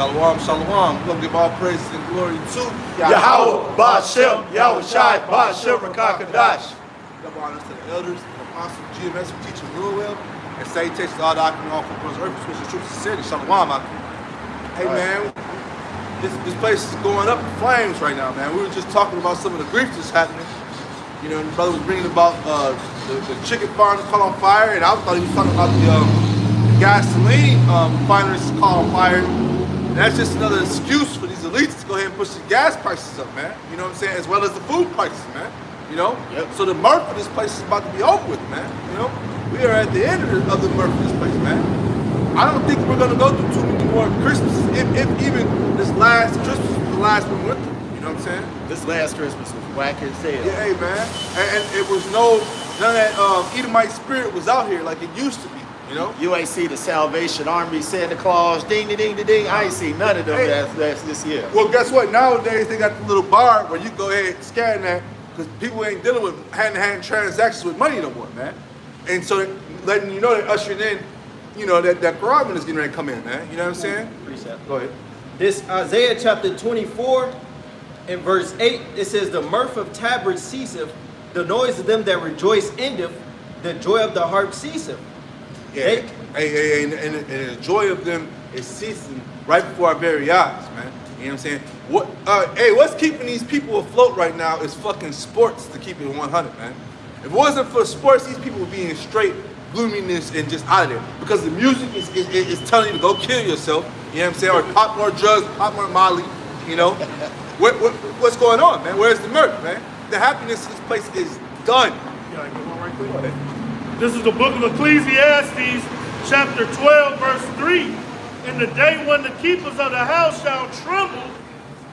Shalom, shalom. We're going to give all praise and glory to Yahweh, Ba'ashem, Yahweh Shai, Ba'ashem, Rakakadash. Double honors to the elders, the apostles, GMS who teach them real well, and salutations to all doctrine, all from earth, which is truth and sincerity. Shalom, hey, man, this place is going up in flames right now, man. We were just talking about some of the grief that's happening. You know, the brother was bringing about the chicken farm that caught on fire, and I thought he was talking about the gasoline refineries caught on fire. And that's just another excuse for these elites to go ahead and push the gas prices up, man. You know what I'm saying? As well as the food prices, man. You know? Yep. So the mirth of this place is about to be over with, man. You know? We are at the end of the mirth of this place, man. I don't think we're going to go through too many more Christmases, if even this last Christmas was the last one with them. You know what I'm saying? This last Christmas was whack as hell. Yeah, hey, man. And it was none of that Edomite spirit was out here like it used to be. You know? You ain't see the Salvation Army, Santa Claus, ding, ding, ding, ding. I ain't seen none of them that's this year. Well, guess what? Nowadays, they got the little bar where you go ahead and scan that because people ain't dealing with hand-to-hand transactions with money no more, man. And so they're letting you know they're ushering in, you know, that Quran is getting ready to come in, man. You know what I'm saying? Precept. Go ahead. This Isaiah chapter 24 and verse 8, it says, the mirth of tabrets ceaseth, the noise of them that rejoice endeth, the joy of the harp ceaseth. Yeah, and the joy of them is ceasing right before our very eyes, man. You know what I'm saying? What's keeping these people afloat right now is fucking sports to keep it 100, man. If it wasn't for sports, these people would be in straight gloominess and just out of there. Because the music is telling you to go kill yourself, you know what I'm saying? Or pop more drugs, pop more Molly, you know? What's going on, man? Where's the mirth, man? The happiness of this place is done. Yeah, get one right quick. This is the book of Ecclesiastes, chapter 12, verse 3. In the day when the keepers of the house shall tremble,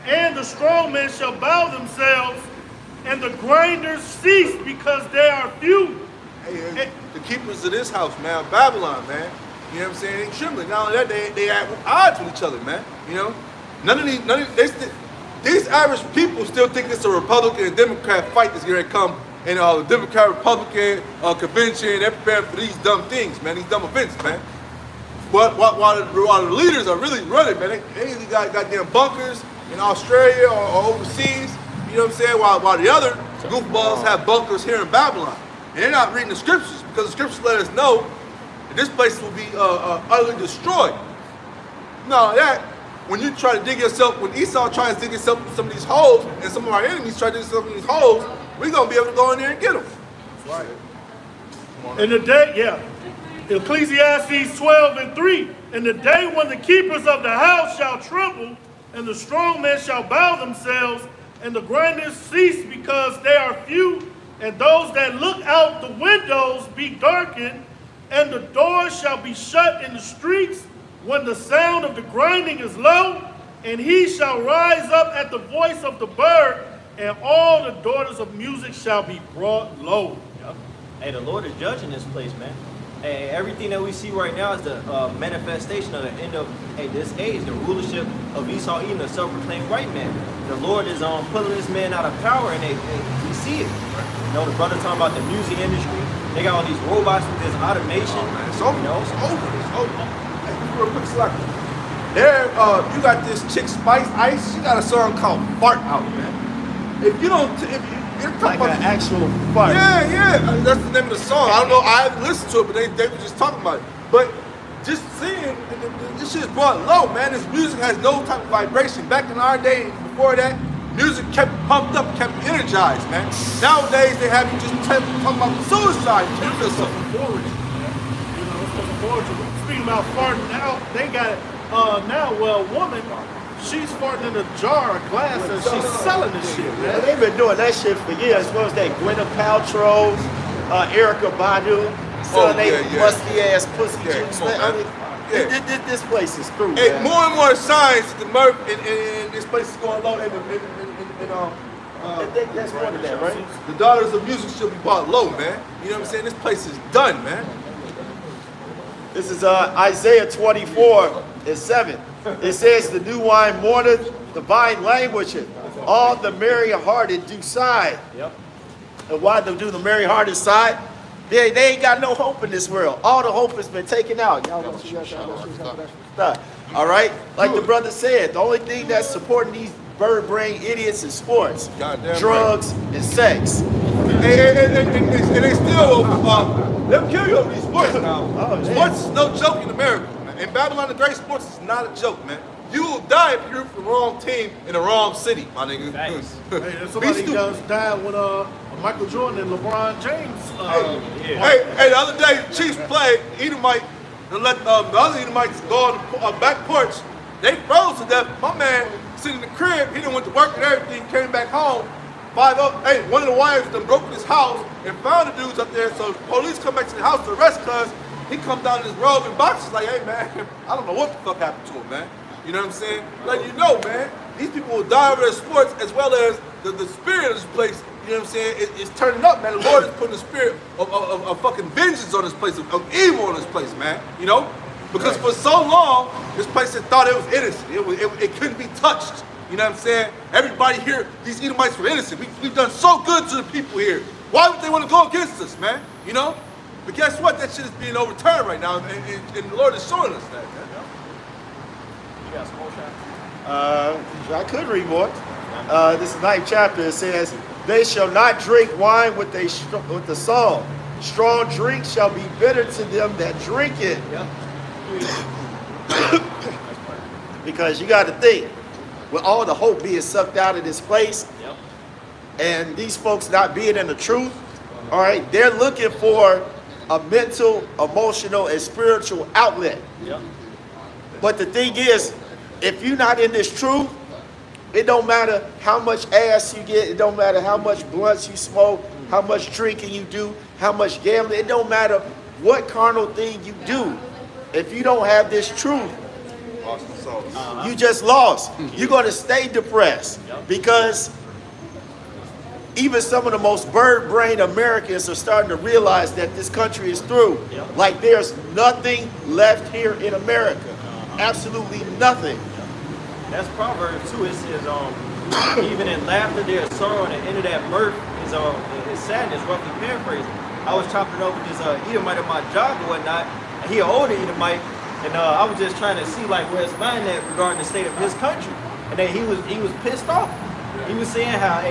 and the strong men shall bow themselves, and the grinders cease because they are few. Hey, the keepers of this house, man, Babylon, man. You know what I'm saying? They trembling. Not only that, they at odds with each other, man. You know? These average people still think it's a Republican and Democrat fight that's going to come. And the Democrat-Republican convention, they're preparing for these dumb things, man, these dumb events, man. But while the leaders are really running, man, they either got goddamn bunkers in Australia or overseas, you know what I'm saying, while the other goofballs have bunkers here in Babylon. And they're not reading the scriptures, because the scriptures let us know that this place will be utterly destroyed. Now that, when you try to dig yourself, when Esau tries to dig himself in some of these holes, and some of our enemies try to dig themselves in these holes, we're going to be able to go in there and get them. That's right. In the day, Ecclesiastes 12 and 3. In the day when the keepers of the house shall tremble, and the strong men shall bow themselves, and the grinders cease because they are few, and those that look out the windows be darkened, and the doors shall be shut in the streets, when the sound of the grinding is low, and he shall rise up at the voice of the bird, and all the daughters of music shall be brought low. Yep. Hey, the Lord is judging this place, man. Hey, everything that we see right now is the manifestation of the end of this age, the rulership of Esau, even the self-proclaimed white man. The Lord is pulling this man out of power, and we see it. You know, the brother talking about the music industry. They got all these robots with this automation. Oh, man, it's over. You know? It's over. It's over. Hey, real quick, select. There, you got this chick Spice Ice. She got a song called "Fart Out," man. If you don't, if you're talking like about an actual fart. Yeah, that's the name of the song. I don't know, I haven't listened to it, but they were just talking about it. But just seeing, this shit's brought low, man. This music has no type of vibration. Back in our day, before that, music kept pumped up, kept energized, man. Nowadays, they have you just talking about suicide. You know, it's looking forward to it. Speaking about farting out, they got it now, well, a woman, she's farting in a jar of glass and she's selling this shit, man. They've been doing that shit for years. What was that? Gwyneth Paltrow, Erykah Badu, selling they musty ass pussy juice, man. I mean, this place is through, man. More and more signs that the mirth in this place is going low. I think that's one of that, right? The daughters of music should be brought low, man. You know what I'm saying? This place is done, man. This is Isaiah 24 and 7. It says, the new wine mourneth, the vine languisheth, all the merry-hearted do sigh. Yep. And why do the merry-hearted sigh? They ain't got no hope in this world. All the hope has been taken out. All right? Like the brother said, the only thing that's supporting these bird brain idiots is sports, Goddamn drugs, and sex. And they still they'll kill you over these sports now. Oh, Sports is no joke in America, man. In Babylon the Great, sports is not a joke, man. You will die if you're for the wrong team in the wrong city, my nigga. Hey, somebody just died when Michael Jordan and LeBron James. Hey, the other day, the Chiefs played Edomite and let the other Edomites go on the back porch. They froze to death. My man sitting in the crib, he done went to work and everything, came back home. Hey, one of the wives done broke in his house and found the dudes up there, so the police come back to the house to arrest cuz he come down in his robe and boxes like, hey man, I don't know what the fuck happened to him, man. You know what I'm saying? Like, you know, man, these people will die over their sports as well as the spirit of this place, you know what I'm saying, it's turning up, man. The Lord is putting a spirit of fucking vengeance on this place, of evil on this place, man, you know? Because for so long, this place had thought it was innocent. It couldn't be touched. You know what I'm saying? Everybody here, these Edomites were innocent. We've done so good to the people here. Why would they want to go against us, man? You know? But guess what? That shit is being overturned right now, and the Lord is showing us that, man. You got some more shots? I could read more. This 9th chapter, it says, they shall not drink wine with the song. Strong drink shall be bitter to them that drink it. Yep. Because you got to think, with all the hope being sucked out of this place, Yep. and these folks not being in the truth, all right, they're looking for a mental, emotional, and spiritual outlet. Yep. But the thing is, if you're not in this truth, it don't matter how much ass you get, it don't matter how much blunts you smoke, how much drinking you do, how much gambling, it don't matter what carnal thing you do. If you don't have this truth, you just lost. You're going to stay depressed because even some of the most bird-brained Americans are starting to realize that this country is through. Like there's nothing left here in America. Absolutely nothing. That's Proverbs 2. It says, even in laughter there is sorrow, and the end of that mirth is sadness, roughly paraphrased. I was chopping up with this Edomite at my job and whatnot, and he an older Edomite, and I was just trying to see like where his mind at regarding the state of his country. And then he was pissed off. He was saying how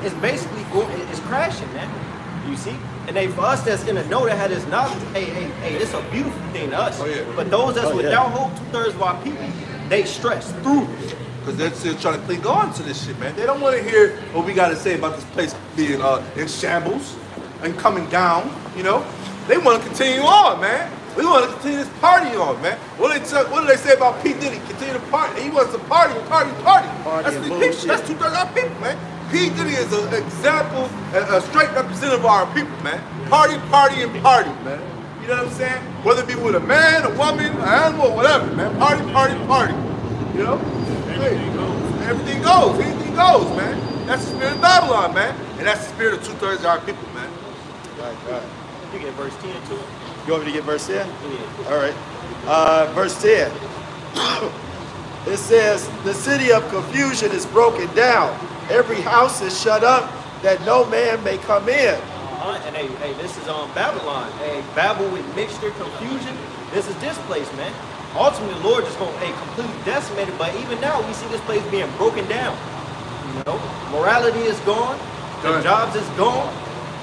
it's basically it's crashing, man. You see? And then for us that's in the know that had this knowledge, it's a beautiful thing to us. Oh, yeah. But those that's without hope, 2/3 of our people, they stress through. Because they're still trying to cling on to this shit, man. They don't want to hear what we got to say about this place being in shambles and coming down, you know? They want to continue on, man. We want to continue this party on, man. What do they say about P. Diddy? Continue to party. He wants to party. That's the people. That's 2/3 of our people, man. P. Diddy is an example, a straight representative of our people, man. Party, man. You know what I'm saying? Whether it be with a man, a woman, an animal, whatever, man. Party. You know? Everything goes. Anything goes, man. That's the spirit of Babylon, man. And that's the spirit of 2/3 of our people, man. Right. You get verse 10 to it. You want me to get verse 10? Yeah. All right. Verse 10. It says, the city of confusion is broken down. Every house is shut up that no man may come in. And this is Babylon. Babel with mixture, confusion. This is this place, man. Ultimately, the Lord just going to completely decimate it. But even now, we see this place being broken down. You know, morality is gone. The jobs is gone.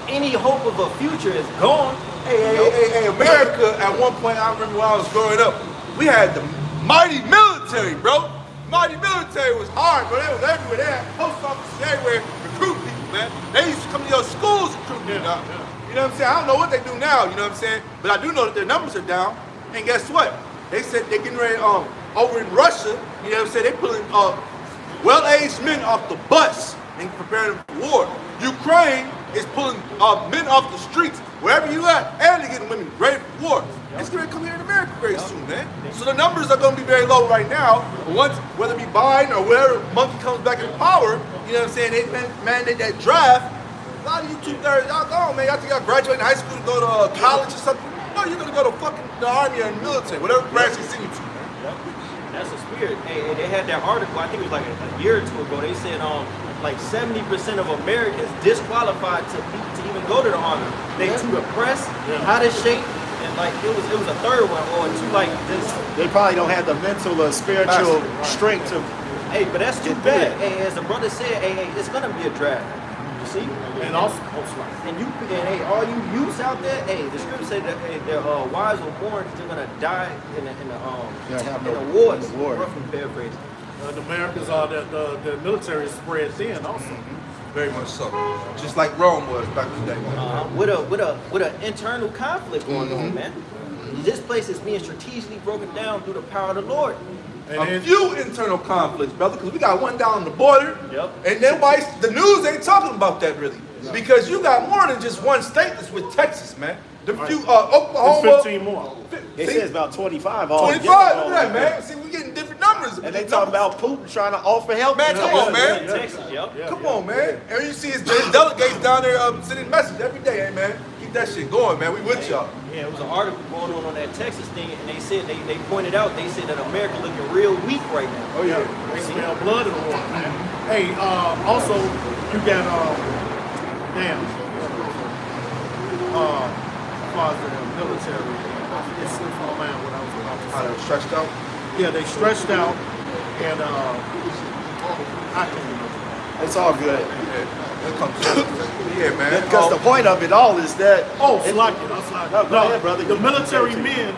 Any hope of a future is gone. Hey, America, at one point, I remember when I was growing up, we had the mighty military, bro. Mighty military was hard, bro. They was everywhere. They had post offices everywhere recruiting people, man. They used to come to your schools recruiting people. You know what I'm saying? I don't know what they do now, you know what I'm saying? But I do know that their numbers are down. And guess what? They said they're getting ready, over in Russia, you know what I'm saying? They're pulling well-aged men off the bus and preparing them for war. Ukraine is pulling men off the streets, wherever you at, and they're getting women ready for war. It's going to come here in America very soon, man. So the numbers are going to be very low right now. But once, whether it be Biden or whatever monkey comes back in power, you know what I'm saying, they mandate that draft. A lot of you 2/3, y'all gone, man. Y'all think y'all graduate high school to go to college or something? No, you're going to go to fucking the army or the military, whatever branch they send you to. That's the spirit. They had that article, I think it was like a year or two ago. They said like 70% of Americans disqualified to even go to the army. They too depressed, out of shape, and like it was a third one or two like this. They probably don't have the mental or spiritual strength to. Hey, but that's too bad. Hey, as the brother said, hey, it's gonna be a draft. You see? And also, and hey, all you youths out there, hey, the scripture said that hey, their wives will mourn because they're gonna die in the wars. Roughly paraphrase. The Americans are the military is spread thin also. Very much so. Just like Rome was back in the day. With an internal conflict going on, man. This place is being strategically broken down through the power of the Lord. A few internal conflicts, brother, because we got one down on the border, Yep. and then why the news ain't talking about that really, because you got more than just one state that's with Texas, man. The few Oklahoma, It's 15 more. It says about 25. 25, look at that, man. See, we getting different numbers. And they talk about Putin trying to offer help. Man, come on, man. Texas, yep. Come on, man. And you see his delegates down there sending messages every day, hey, man. Keep that shit going, man. We with y'all. Yeah, it was an article going on that Texas thing, and they said they pointed out they said that America looking real weak right now. Oh yeah. They smell blood in the water, man. Hey, also you got as far as the military, it slipped my mind what I was about to say. How they stretched out? Yeah, they stretched out, and I can't remember. It's all good. Yeah, man. Because the point of it all is that. Oh, slacking. No, go ahead, brother. The military men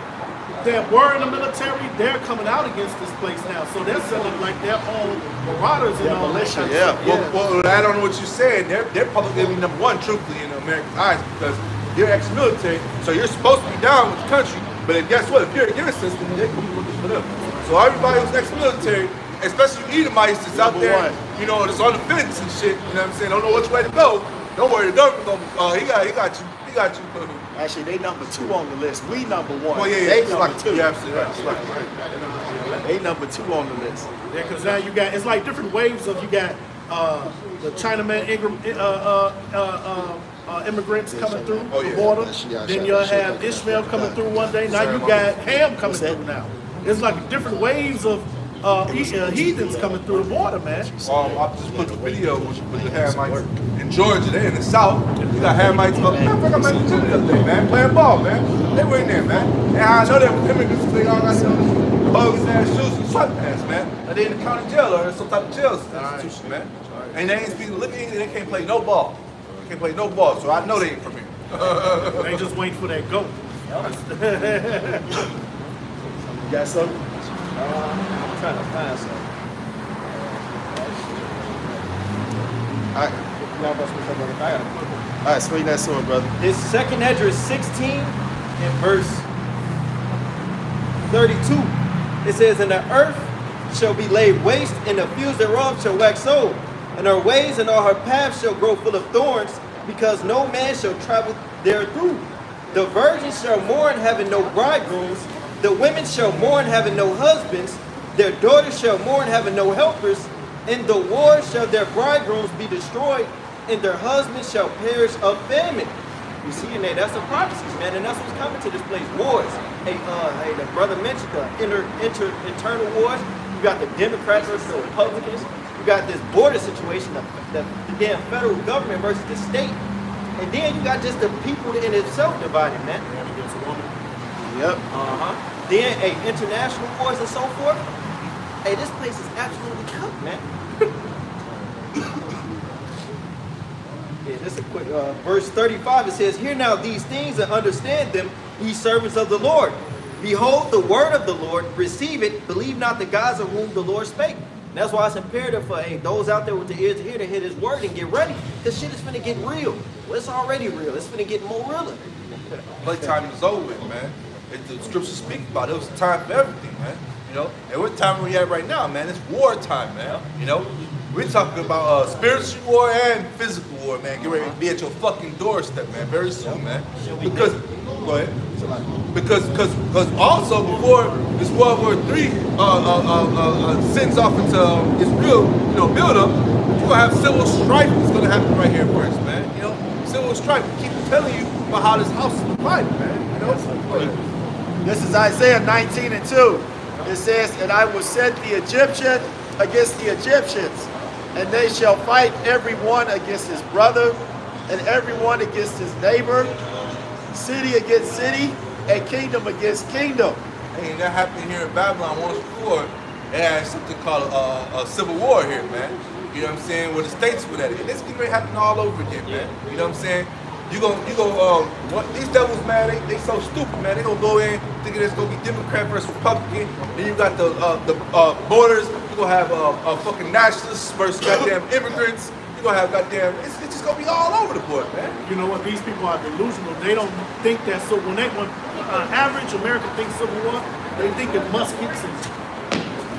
that were in the military, they're coming out against this place now. So they're selling like their own marauders and all that. Militia, yeah. Well, I don't know what you said. They're probably going to be number one, truthfully, in America's eyes, because you're ex-military, so you're supposed to be down with the country. But guess what? If you're against this, then they can be looking for them. So everybody who's ex-military, especially Edomites that's out there, you know, that's on the fence and shit, you know what I'm saying? Don't know which way to go. Don't worry, the government gonna, he got you. Actually, they number 2 on the list. We number 1. Well, yeah, They it's number like 2. Yeah, absolutely right. They number 2 on the list. Yeah, because now you got, it's like different waves of, you got the Chinaman immigrants coming through the border. Then you'll have Ishmael coming through one day. Now you got Ham coming through now. It's like different waves of heathens coming through the border, man. I just put the video with the Hamites in Georgia. They're in the South. You got Hamites up there. I got up there, man, playing ball, man. They were in there, man. And I know that with immigrants, they all got some bogus ass shoes and sweatpants, man. And they in the county jail or some type of jail institution, man. And they ain't speaking liquor, they can't play no ball. They can't play no ball, so I know they ain't from here. They just waiting for that goat. You got something? I'm trying to find something. All right, swing that sword, brother. It's 2nd Esdras 16 and verse 32. It says, and the earth shall be laid waste, and the fields thereof shall wax old, and her ways and all her paths shall grow full of thorns, because no man shall travel therethrough. The virgins shall mourn, having no bridegrooms. The women shall mourn, having no husbands. Their daughters shall mourn, having no helpers. In the wars shall their bridegrooms be destroyed, and their husbands shall perish of famine. You see, and that's the prophecies, man, and that's what's coming to this place. Wars. Hey, the brother mentioned the internal wars. You got the Democrats versus the Republicans. You got this border situation, the damn federal government versus the state. And then you got just the people in itself divided, man. Yep. Then, international wars and so forth. Hey, this place is absolutely cooked, man. Yeah, this is a quick verse 35. It says, hear now these things and understand them, ye servants of the Lord. Behold the word of the Lord, receive it, believe not the gods of whom the Lord spake. And that's why it's imperative for those out there with the ears to hear his word and get ready. This shit is finna get real. Well, it's already real. It's finna get more realer. Playtime is over with, man. The scriptures speak about it. It was a time for everything, man. You know, and what time we at right now, man? It's war time, man. You know, we're talking about spiritual war and physical war, man. Get ready to be at your fucking doorstep, man, very soon, man. Because, go ahead. Because also before this World War III sends off into its real, you know, build up, you're gonna have civil strife that's gonna happen right here first, man. You know, civil strife. We keep telling you about how this house is divided, man. You know, this is Isaiah 19 and 2. It says, and I will set the Egyptian against the Egyptians, and they shall fight every one against his brother, and every one against his neighbor, city against city, and kingdom against kingdom. Hey, that happened here in Babylon once before. They had something called a civil war here, man. You know what I'm saying? Where the states were at it. And this can happen all over again, man. You know what I'm saying? These devils, man, they so stupid, man. They gonna go in thinking it's gonna be Democrat versus Republican. Then you got the borders. You gonna have fucking nationalists versus goddamn immigrants. You gonna have goddamn. It's just gonna be all over the board, man. You know what? These people are delusional. They don't think that. So when average American thinks Civil War, they think it's muskets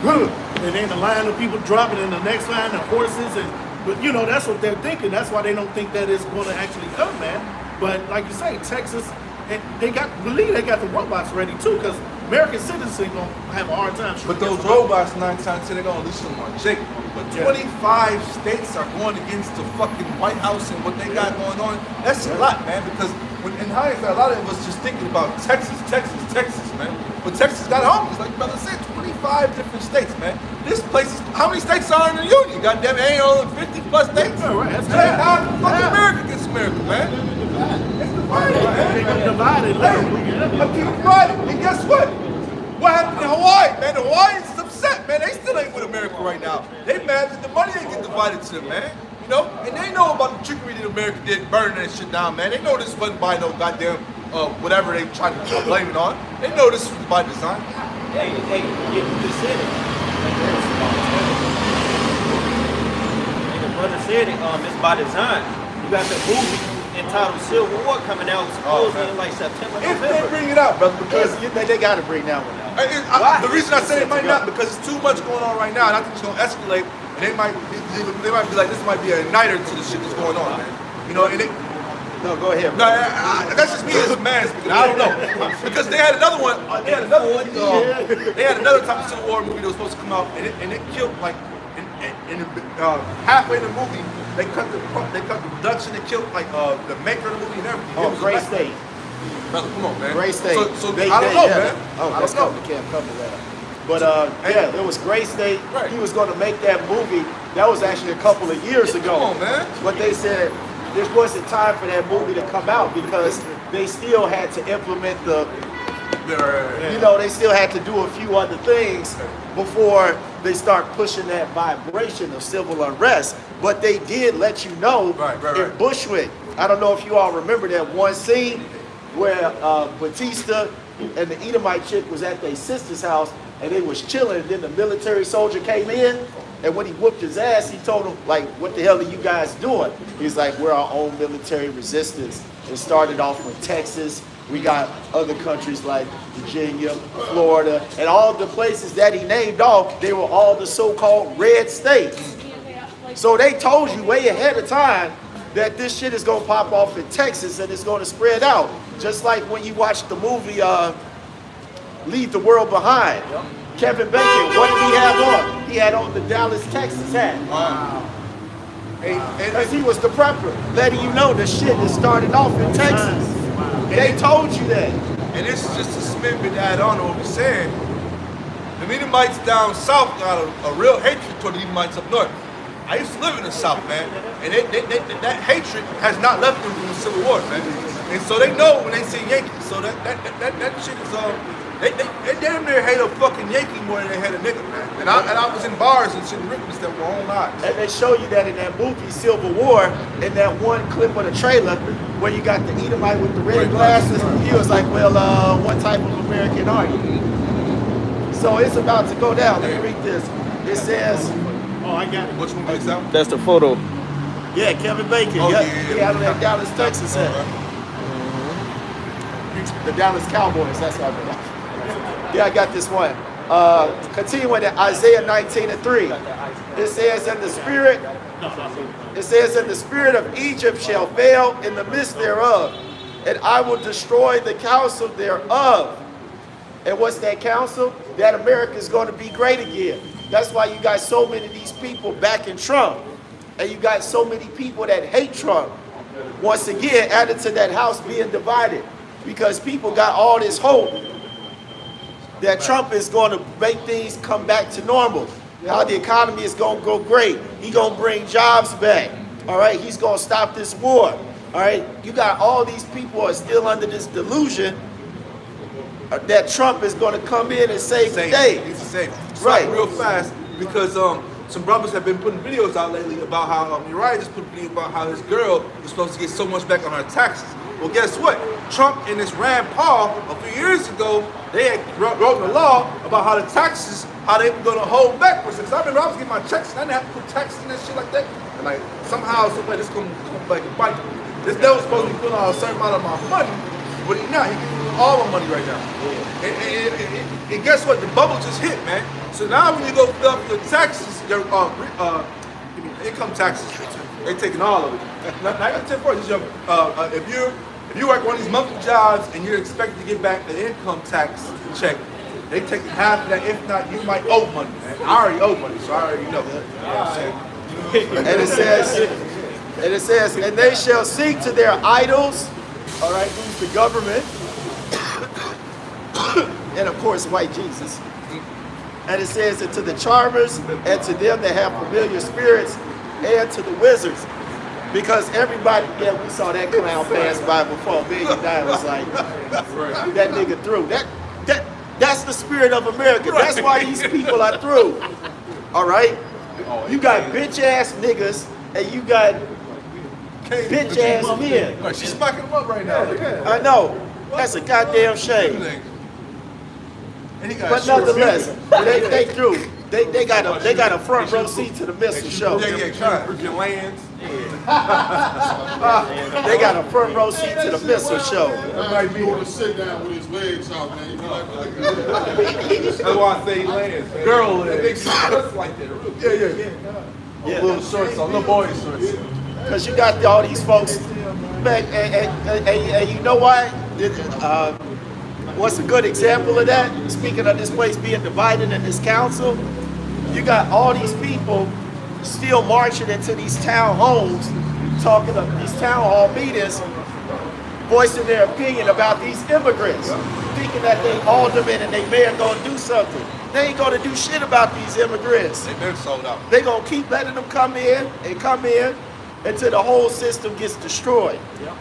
and then the line of people dropping in the next line of horses But you know, that's what they're thinking. That's why they don't think that it's going to actually come, man. But like you say, Texas, and they got the robots ready too, because American citizens are going to have a hard time. But those robots, 9 times 10, they're going to unleash them on Jake. But 25 states are going against the fucking White House and what they got going on. That's a lot, man, because in hindsight, a lot of us just thinking about Texas, man. But Texas got homies, like brother said, 25 different states, man. This place is, how many states are in the union? Goddamn, ain't only 50 plus states. Yeah, right. That's how fucking America gets America, man. It's divided, man. They're divided. I keep divided. And guess what? What happened in Hawaii, man? The Hawaiians is upset, man. They still ain't with America right now. They mad that the money ain't get divided to them, man. You know? And they know about the trickery that America did burning that shit down, man. They know this wasn't by no goddamn whatever they try to blame it on. They know this was by design. Hey, you just said it. And the brother said it, it's by design. You got the movie entitled Civil War coming out supposedly in like September, If November. they bring it out, brother, because They got to bring that one out. the reason I said it might not, because it's too much going on right now, and I think it's going to escalate, and they might be like, this might be an igniter to the shit that's going on, man. You know, and No, go ahead. no, that's just me as a man speaking. I don't know, because they had another one. They had another type of Civil War movie that was supposed to come out, and it killed like halfway in the movie. They cut the production. They killed like the maker of the movie and everything. Oh, Gray State. Brother, come on, man. Gray State. So I don't know, man. Oh, I that's don't coming. know. Can't cover that. But yeah, it was Gray State. Right. He was going to make that movie. That was actually a couple of years ago. Come on, man. But they said there wasn't time for that movie to come out because they still had to implement the. You know, they still had to do a few other things before they start pushing that vibration of civil unrest. But they did let you know in Bushwick. I don't know if you all remember that one scene where Batista and the Edomite chick was at their sister's house and they was chilling, and then the military soldier came in, and when he whooped his ass, he told him, like, what the hell are you guys doing? He's like, we're our own military resistance. It started off with Texas. We got other countries like Virginia, Florida, and all the places that he named off, they were all the so-called red states. So they told you way ahead of time that this shit is gonna pop off in Texas and it's gonna spread out. Just like when you watch the movie Leave the World Behind. Kevin Bacon, what did he have on? He had on the Dallas, Texas hat. Wow. Because he was the prepper, letting you know the shit that started off in Texas. They told you that. And this is just a snippet to add on to what we're saying. The Edomites down south got a real hatred toward the Edomites up north. I used to live in the South, man, and that hatred has not left them from the Civil War, man. And so they know when they say Yankees. So that shit is they damn near hate a fucking Yankee more than they hate a nigga, man. And I was in bars and shit and witnessed that with my own eyes. And they show you that in that movie Civil War, in that one clip of the trailer where you got the Edomite with the red glasses. He was like, well, what type of American are you? So it's about to go down. Let me read this. It says. Oh, I got it. Which one makes that? That's the photo. Yeah, Kevin Bacon. Oh, Yep. yeah. He out of that Dallas, Texas hat. The Dallas Cowboys, that's what I mean. Yeah, I got this one. Continuing at Isaiah 19:3. It says, in the spirit of Egypt shall fail in the midst thereof, and I will destroy the counsel thereof. And what's that counsel? That America is going to be great again. That's why you got so many of these people backing Trump. And you got so many people that hate Trump. Once again, added to that house being divided. Because people got all this hope that Trump is going to make things come back to normal. How the economy is going to go great. He's going to bring jobs back. All right, he's going to stop this war. All right, you got all these people are still under this delusion that Trump is going to come in and save the day. He's the same. Right. Real fast, because some brothers have been putting videos out lately about how Uriah just put a video about how his girl is supposed to get so much back on her taxes. Well, guess what? Trump and this Rand Paul a few years ago, they had wrote a law about how the taxes, how they were going to hold back for us. I remember I was getting my checks and I didn't have to put taxes in and shit like that. And like somehow, some way, this going to come back and bite me. This devil was supposed to be putting out a certain amount of my money, but he's not. He can all my money right now. And guess what? The bubble just hit, man. So now when you go fill up your taxes, your income taxes, they're taking all of it. Not even 10%. Just your, if you work one of these monthly jobs and you're expected to get back the income tax check, they taking half of that. If not, you might owe money, man. I already owe money, so I already know. You know what I'm saying? And it says, and they shall seek to their idols, all right, who's the government, and of course, white Jesus. And it says, and to the charmers, and to them that have familiar spirits, and to the wizards. Because everybody, yeah, we saw that clown pass by before Big and I was like, that nigga through. That's the spirit of America. That's why these people are through. All right? You got bitch ass niggas, and you got bitch ass men. She's smacking them up right now. I know. That's a goddamn shame. But nonetheless, they through. They got a front row seat to the missile show. They got a front row seat to the missile show. That might be able to sit down with his legs out, man. You know, That's why I say lands. Girl legs. That's like that. Yeah. Little shorts on, little boy shorts. Because you got all these folks, man, and you know why? What's a good example of that? Speaking of this place being divided in this council, you got all these people still marching into these town homes, talking of these town hall meetings, voicing their opinion about these immigrants, thinking that they aldermen and they mayor gonna do something. They ain't gonna do shit about these immigrants. They've been sold out. They gonna keep letting them come in until the whole system gets destroyed. Yep.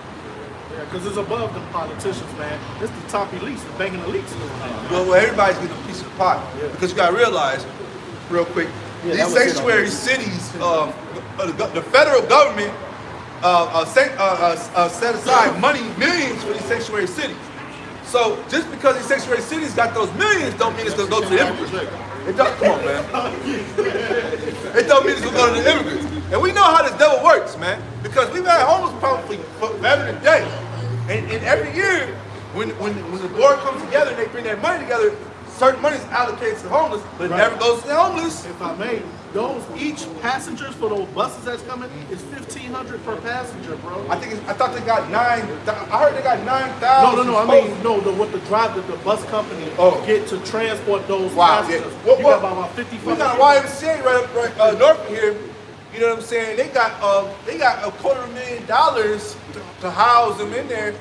Yeah, because it's above the politicians, man. It's the top elites, the banking elites. Well, everybody's getting a piece of the pot. Yeah. Because you gotta realize, real quick, these sanctuary cities, the federal government set aside money, millions for these sanctuary cities. So just because these sanctuary cities got those millions don't mean it's gonna go to the immigrants. It don't, come on, man. It don't mean it's gonna go to the immigrants. And we know how this devil works, man. Because we've had homeless problems for better than a day. And every year, when the board comes together and they bring their money together, certain money is allocated to the homeless, but it never goes to the homeless. If I may, each passengers for those buses that's coming is $1,500 per passenger, bro. I thought they got 9. I heard they got 9,000. No. I mean, what the bus company get to transport those passengers. Yeah. You got about 55. We got a YMCA right north of here. You know what I'm saying? They got $250,000 to house them in there,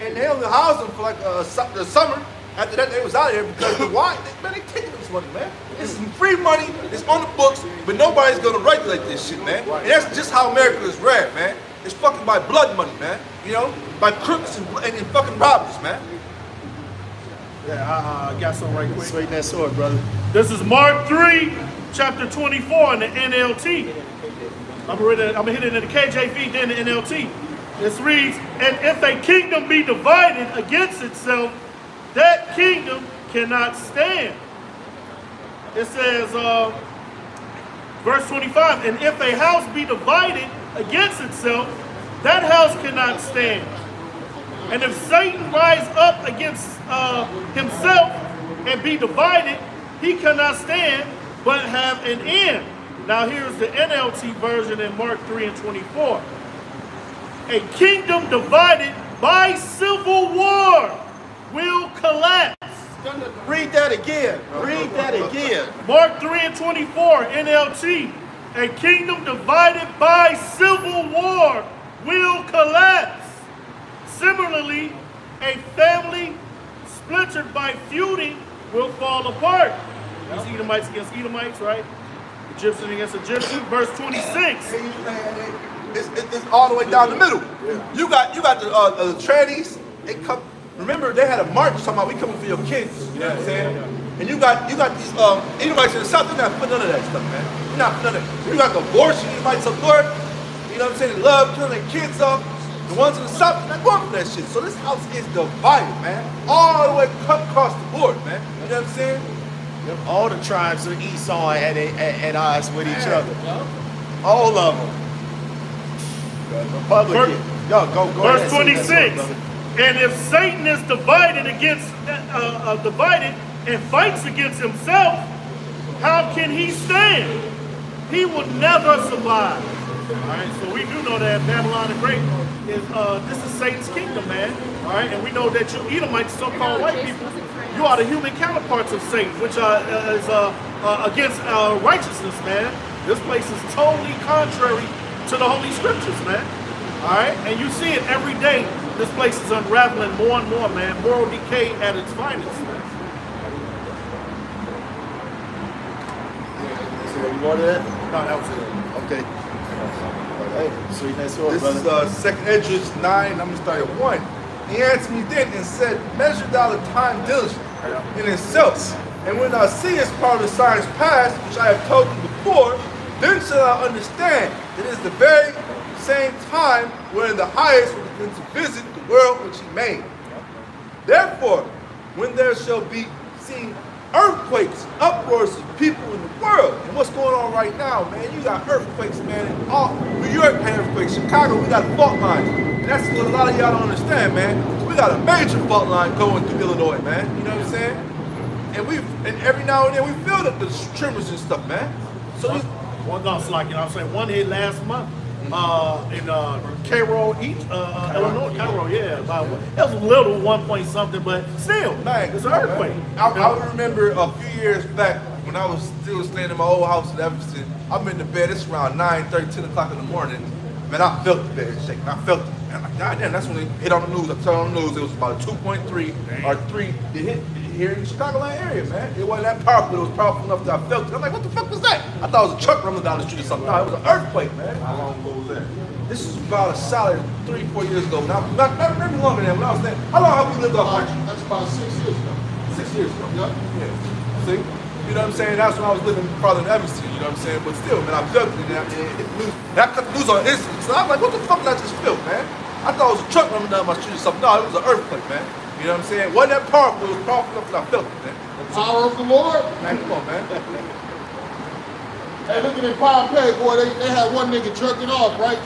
and they only house them for like the summer. After that, they was out of here because the why? They taking this money, man. It's some free money. It's on the books, but nobody's gonna regulate this shit, man. And that's just how America is ran, man. It's fucking by blood money, man. You know, by crooks and fucking robbers, man. Yeah, I got some right quick. Straighten that sword, brother. This is Mark 3, chapter 24 in the NLT. I'm gonna hit it in the KJV, then the NLT. This reads, and if a kingdom be divided against itself, that kingdom cannot stand. It says, verse 25, and if a house be divided against itself, that house cannot stand. And if Satan rise up against himself and be divided, he cannot stand, but have an end. Now here's the NLT version in Mark 3 and 24. A kingdom divided by civil war will collapse. Read that again. Read that again. Mark 3 and 24, NLT. A kingdom divided by civil war will collapse. Similarly, a family splintered by feuding will fall apart. That's Edomites against Edomites, right? Egyptian against Egyptian. Verse 26. It's all the way down the middle. You got the trannies. They come Remember, they had a march talking about we coming for your kids. You know what I'm saying? And you got these Edomites in the South. They're not putting none of that stuff, man. They're not putting none of that. You got the abortion Edomites up north. You know what I'm saying? They love killing their kids off. The ones in the South, they're not going for that shit. So this house is divided, man. All the way cut across the board, man. You know what I'm saying? Yep. All the tribes of Esau at odds with each other. All of them. Republican. Yo, go Verse ahead. 26. And if Satan is divided and fights against himself, how can he stand? He will never survive. All right, so we do know that Babylon the Great is this is Satan's kingdom, man. All right, and we know that you Edomites, so-called white people, you are the human counterparts of Satan, which is against righteousness, man. This place is totally contrary to the Holy Scriptures, man. All right, and you see it every day. This place is unraveling more and more, man. Moral decay at its finest, man. So you wanted that? No, that was it. Okay. Hey, so next one, This brother. is 2nd Esdras 9, I'm going to start at 1. He answered me then and said, measure thou the time diligently in itself. And when thou seest part of the signs past, which I have told you before, then shall thou understand that it is the very same time when the highest will begin to visit the world which he made. Therefore, when there shall be seen earthquakes, uproars of people in the world, and what's going on right now, man, you got earthquakes, man, in all New York had earthquakes, Chicago, we got fault lines, and that's what a lot of y'all don't understand, man. We got a major fault line going through Illinois, man, you know what I'm saying? And every now and then we feel the tremors and stuff, man. So One goes like, you know what I'm saying, one hit last month in Cairo, Illinois, Cairo, yeah. It was a little 1 point something, but still, man, it's an earthquake. I remember a few years back when I was still staying in my old house in Evanston. I'm in the bed, it's around 9:30, 10 o'clock in the morning. Man, I felt the bed shaking. I felt it. And I'm like, God damn, that's when it hit on the news. I turned on the news, it was about 2.3 or 3. It hit here in the Chicagoland area, man. It wasn't that powerful, but it was powerful enough that I felt it. I'm like, what the fuck was that? I thought it was a truck rumbling down the street or something. No, it was an earthquake, man. How long ago was that? This is about a solid 3-4 years ago. Now, maybe longer than that. When I was there, how long have we lived off country? That's about 6 years ago. 6 years ago. Yep. Yeah. See? You know what I'm saying? That's when I was living farther in Evanston, you know what I'm saying? But still, man, I felt it. And I cut the news on instant. So I was like, what the fuck did I just feel, man? I thought it was a truck running down my street or something. No, it was an earthquake, man. You know what I'm saying? Wasn't that powerful, it was powerful enough that I felt it, man. The power of the Lord. Man, come on, man. Hey, look at in Pompeii, boy, they had one nigga jerking off, right?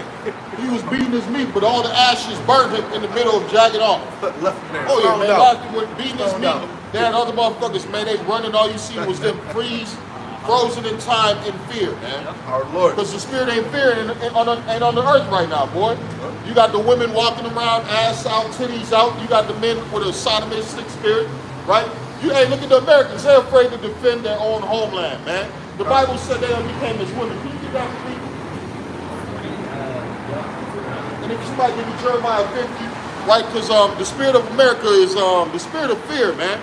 He was beating his meat, but all the ashes burned him in the middle of jacking off. Left there. Oh yeah, man, Out. last when beating his Thrown meat, out. they had other motherfuckers, man, they running, all you see was them frozen in time in fear, man. Our Lord. Because the spirit ain't fear ain't on the earth right now, boy. You got the women walking around, ass out, titties out. You got the men with a sodomistic spirit, right? Hey, look at the Americans. They're afraid to defend their own homeland, man. The Bible said they became as women. Can you get that for me? And if somebody give me Jeremiah 50, right? Because the spirit of America is the spirit of fear, man.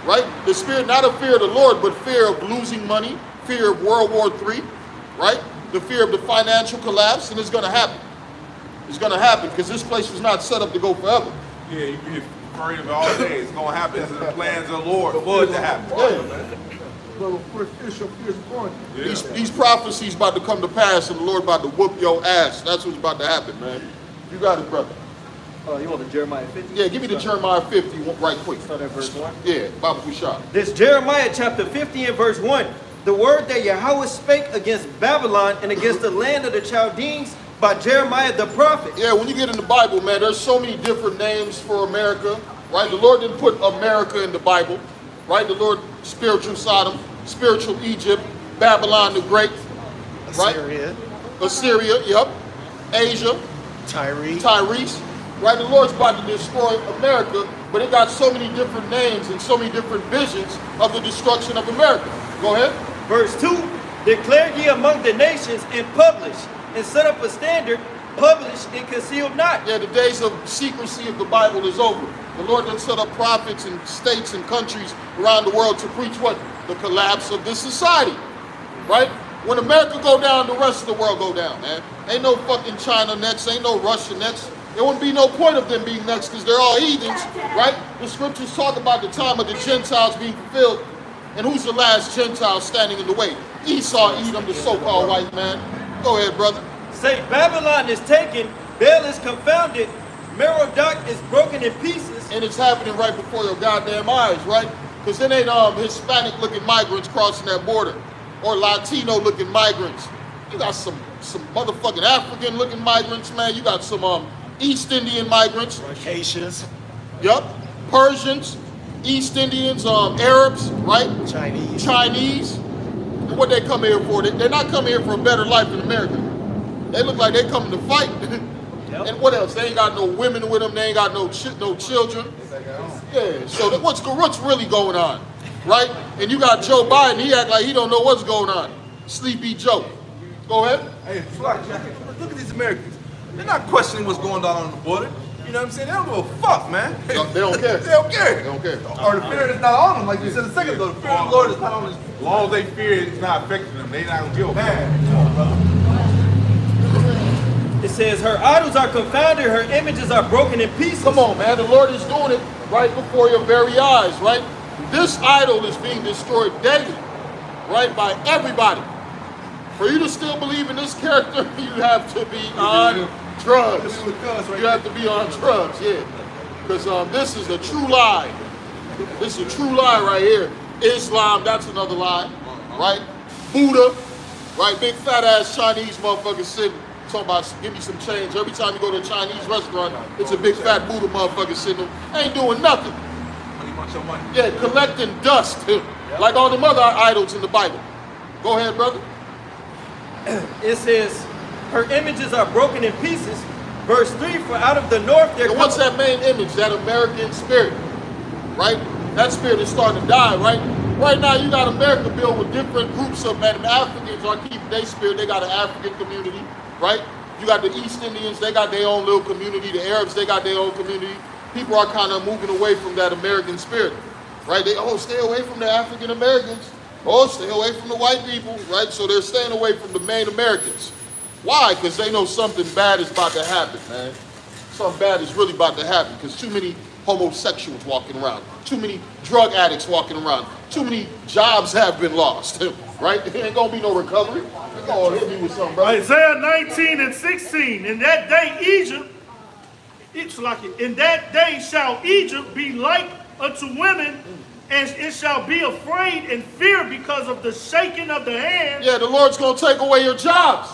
Right? The spirit, not of fear of the Lord, but fear of losing money, fear of World War III, right? The fear of the financial collapse, and it's going to happen. It's going to happen because this place was not set up to go forever. Yeah, you be afraid of it all day. It's going to happen. It's the plans of the Lord for it to happen. These prophecies about to come to pass, and the Lord about to whoop your ass. That's what's about to happen, man. You got it, brother. You want the Jeremiah 50? Yeah, give me the Jeremiah 50 right quick. Start at verse 1. Yeah, Baba Kushab. This Jeremiah chapter 50 and verse 1. The word that Yahweh spake against Babylon and against the land of the Chaldeans by Jeremiah the prophet. Yeah, when you get in the Bible, man, there's so many different names for America, right? The Lord didn't put America in the Bible, right? The Lord, spiritual Sodom, spiritual Egypt, Babylon the Great, right? Assyria, yep. Asia, Tyrese, right? The Lord's about to destroy America, but it got so many different names and so many different visions of the destruction of America. Go ahead. Verse 2. Declare ye among the nations and publish, and set up a standard, publish and conceal not. Yeah, the days of secrecy of the Bible is over. The Lord done set up prophets in states and countries around the world to preach what? The collapse of this society, right? When America go down, the rest of the world go down, man. Ain't no fucking China next, ain't no Russia next. There wouldn't be no point of them being next because they're all heathens, right? The scriptures talk about the time of the Gentiles being fulfilled. And who's the last Gentile standing in the way? Esau, Edom, the so-called white man. Go ahead, brother. Say, Babylon is taken, Baal is confounded, Merodach is broken in pieces. And it's happening right before your goddamn eyes, right? Because it ain't Hispanic-looking migrants crossing that border or Latino-looking migrants. You got some motherfucking African-looking migrants, man. You got some East Indian migrants. Haitians. Yup. Persians, East Indians, Arabs, right? Chinese. And what they come here for? They're not coming here for a better life in America. They look like they coming to fight. Yep. And what else? They ain't got no women with them. They ain't got no children. Yeah. So what's really going on, right? And you got Joe Biden. He act like he don't know what's going on. Sleepy Joe. Go ahead. Hey, Fly Jacket, look at these Americans. They're not questioning what's going on the border. You know what I'm saying? They don't give a fuck, man. They don't care. They don't care. They don't care. Or the fear is not on them, like you said a second ago. The fear of the Lord is not on them. As long as they fear it's not affecting them, they not gonna give a man. It says, her idols are confounded, her images are broken in pieces. Come on, man. The Lord is doing it right before your very eyes, right? This idol is being destroyed daily, right, by everybody. For you to still believe in this character, you have to be on drugs. You have to be on drugs, yeah. Because this is a true lie. This is a true lie right here. Islam, that's another lie, right? Buddha, right? Big fat ass Chinese motherfucker sitting. Talking about give me some change. Every time you go to a Chinese restaurant, it's a big fat Buddha motherfucker sitting there. Ain't doing nothing. Yeah, collecting dust. Like all the other idols in the Bible. Go ahead, brother. It says, her images are broken in pieces. Verse 3, for out of the north there comes... What's that main image? That American spirit, right? That spirit is starting to die, right? Right now, you got America built with different groups of men. Africans are keeping their spirit. They got an African community, right? You got the East Indians. They got their own little community. The Arabs, they got their own community. People are kind of moving away from that American spirit, right? They, stay away from the African Americans. Stay away from the white people, right? So they're staying away from the main Americans. Why? Because they know something bad is about to happen, man. Something bad is really about to happen because too many homosexuals walking around, too many drug addicts walking around, too many jobs have been lost, right? There ain't gonna be no recovery. They're gonna hit me with something, bro. Isaiah 19:16. In that day, Egypt, in that day shall Egypt be like unto women, and it shall be afraid and fear because of the shaking of the hand. Yeah, the Lord's gonna take away your jobs,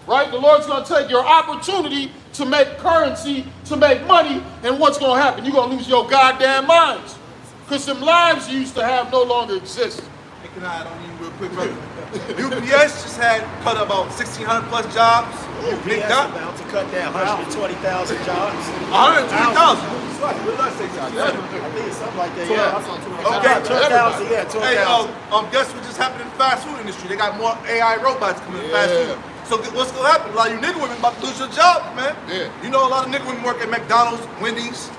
right? The Lord's gonna take your opportunity to make currency, to make money, and what's gonna happen? You're gonna lose your goddamn minds. Because some lives you used to have no longer exist. Hey, can I add on you real quick, brother? UPS just had cut about 1,600 plus jobs. UPS about to cut down 120,000 jobs. 120,000? What did I say? I think it's something like that, yeah. Okay, 12,000, yeah, 12,000. Hey, guess what just happened in the fast food industry? They got more AI robots coming in fast food. So what's gonna happen? A lot of you nigga women about to lose your jobs, man. Yeah. You know a lot of nigga women work at McDonald's, Wendy's,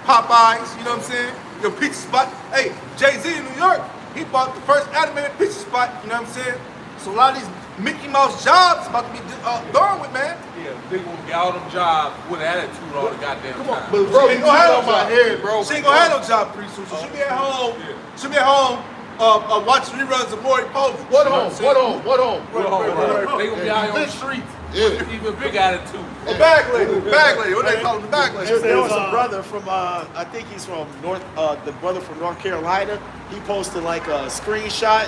Popeyes, you know what I'm saying? Your pizza spot. Hey, Jay-Z in New York, he bought the first animated pizza spot, you know what I'm saying? So a lot of these Mickey Mouse jobs about to be done with, man. Yeah, they gonna get all them jobs with attitude all the goddamn time. But bro, you gonna have my head, bro. She ain't gonna have no job pretty soon. So she'll be at home. She'll be at home watching reruns of Maury Povich. What on? They gonna be out here on the streets. Yeah. Even big attitude. A bag lady. What they call him? The bag lady. There was a brother from, I think he's from the brother from North Carolina. He posted like a screenshot.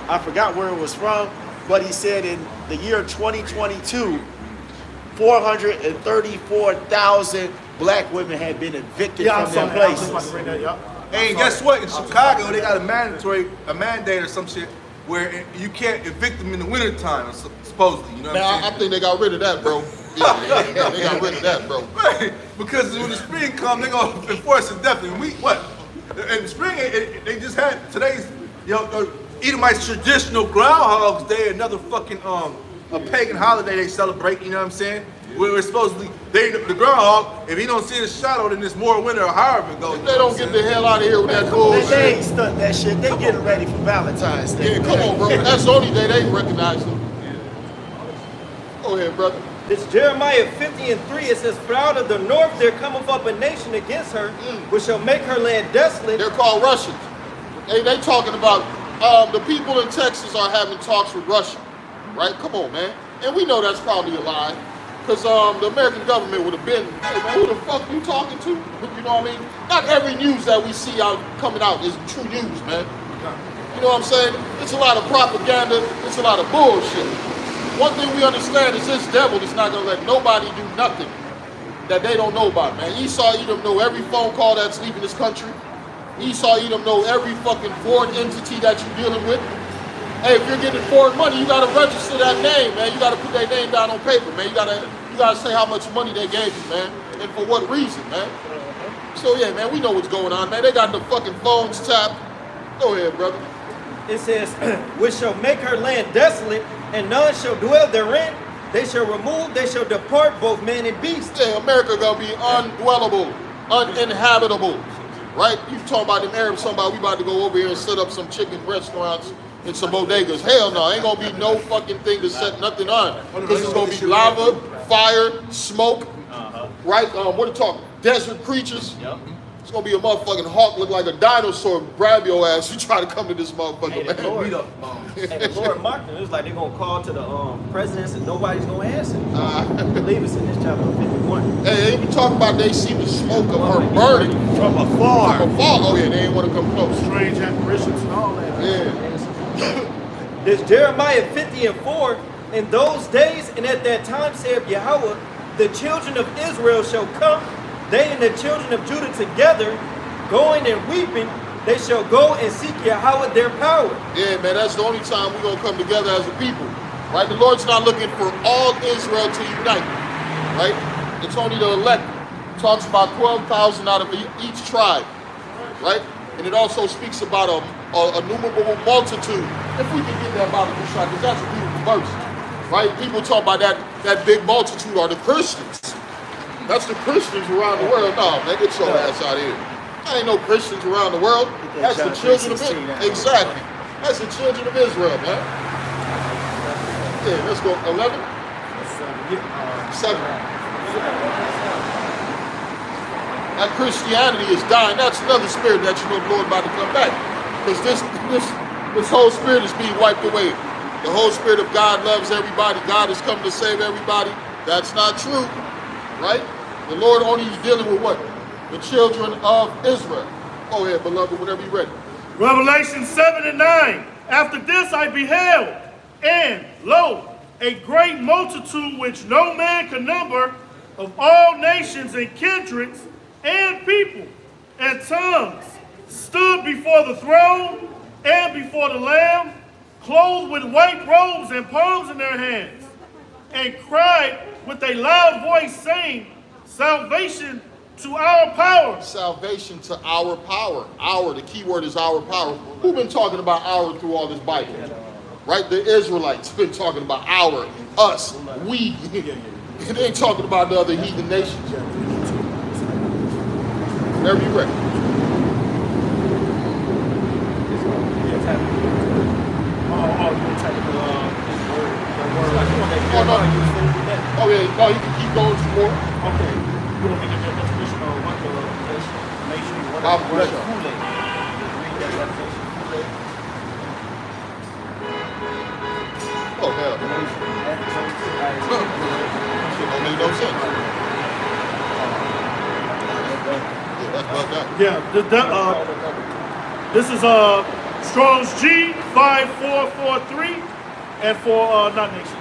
I forgot where it was from, but he said in the year 2022, 434,000 black women had been evicted from their places. Hey, guess what? In Chicago, they got a mandate or some shit where you can't evict them in the wintertime, supposedly. You know what I'm saying? I think they got rid of that, bro. Yeah, they got rid of that, bro. Right, because when the spring comes, they're going to enforce it definitely. In the spring, they just had today's, Edomites traditional Groundhog's Day, another fucking a pagan holiday they celebrate, you know what I'm saying? Where it's supposedly, the groundhog, if he don't see his shadow, then it's more winter or however it goes. If they don't get the hell out of here with that bullshit. They ain't stuck that shit. They getting ready for Valentine's Day. Yeah, come on, bro. That's the only day they recognize them. Go ahead, brother. This Jeremiah 50:3, it says, "For out of the north there cometh up a nation against her, which shall make her land desolate." They're called Russians. They talking about, the people in Texas are having talks with Russia, right? Come on, man. And we know that's probably a lie, because the American government would have been, hey, man, who the fuck you talking to? You know what I mean? Not every news that we see coming out is true news, man. You know what I'm saying? It's a lot of propaganda. It's a lot of bullshit. One thing we understand is this devil is not going to let nobody do nothing that they don't know about, man. Esau Edom know every phone call that's leaving this country. Esau Edom know every fucking foreign entity that you're dealing with. Hey, if you're getting foreign money, you got to register that name, man. You got to put their name down on paper, man. You got to say how much money they gave you, man, and for what reason, man. So, yeah, man, we know what's going on, man. They got the fucking phones tapped. Go ahead, brother. It says, "Which shall make her land desolate, and none shall dwell therein. They shall remove, they shall depart, both man and beast." Yeah, America gonna be undwellable, uninhabitable, right? You talking about them Arabs, somebody, we about to go over here and set up some chicken restaurants and some bodegas. Hell no, ain't gonna be no fucking thing to set nothing on. Because it's gonna be lava, fire, smoke, right? What are you talking? Desert creatures. Yep. It's gonna be a motherfucking hawk, look like a dinosaur, grab your ass. You try to come to this motherfucker, Hey, the Lord, and the Lord mocked them. It was like they're gonna call to the presidents and nobody's gonna answer. I believe it's in this chapter 51. Hey, they be talking about they see the smoke of her burning From afar. from afar. Oh yeah, they ain't want to come close. Strange apparitions and all that. Yeah. This Jeremiah 50:4, "In those days and at that time, saith Yahweh, the children of Israel shall come, they and the children of Judah together, going and weeping, they shall go and seek Yahweh their power." Yeah, man, that's the only time we're gonna come together as a people. Right? The Lord's not looking for all Israel to unite. Right? It's only the elect. It talks about 12,000 out of each tribe. Right? And it also speaks about a innumerable multitude. If we can get that Bible shot, because that's a beautiful verse. Right? People talk about that big multitude are the Christians. That's the Christians around the world. No, man, get your ass out of here. There ain't no Christians around the world. That's the children of Israel. Exactly. That's the children of Israel, man. Yeah, let's go. 11? 7. That Christianity is dying. That's another spirit that you know the Lord about to come back. Because this whole spirit is being wiped away. The whole spirit of God loves everybody. God is coming to save everybody. That's not true. Right? The Lord only is dealing with what? The children of Israel. Go ahead, beloved, whenever you're ready. Revelation 7:9. "After this I beheld, and lo, a great multitude which no man can number, of all nations and kindreds and people and tongues, stood before the throne and before the Lamb, clothed with white robes and palms in their hands, and cried with a loud voice, saying, Salvation to our power." Salvation to our power. Our, the key word is our power. Who's been talking about our through all this Bible? Right? The Israelites been talking about our, us, we. They ain't talking about the other heathen nations. Whenever you ready. Oh yeah, no, you can keep going some more. Okay. You want me to get the definition of what the nation, what I'll the push up. Kool-Aid. Read that definition. Kool-Aid. Oh hell. Shit don't make no sense. Yeah, that's bugged out. Yeah, this is Strong's G 5443, and for not nations,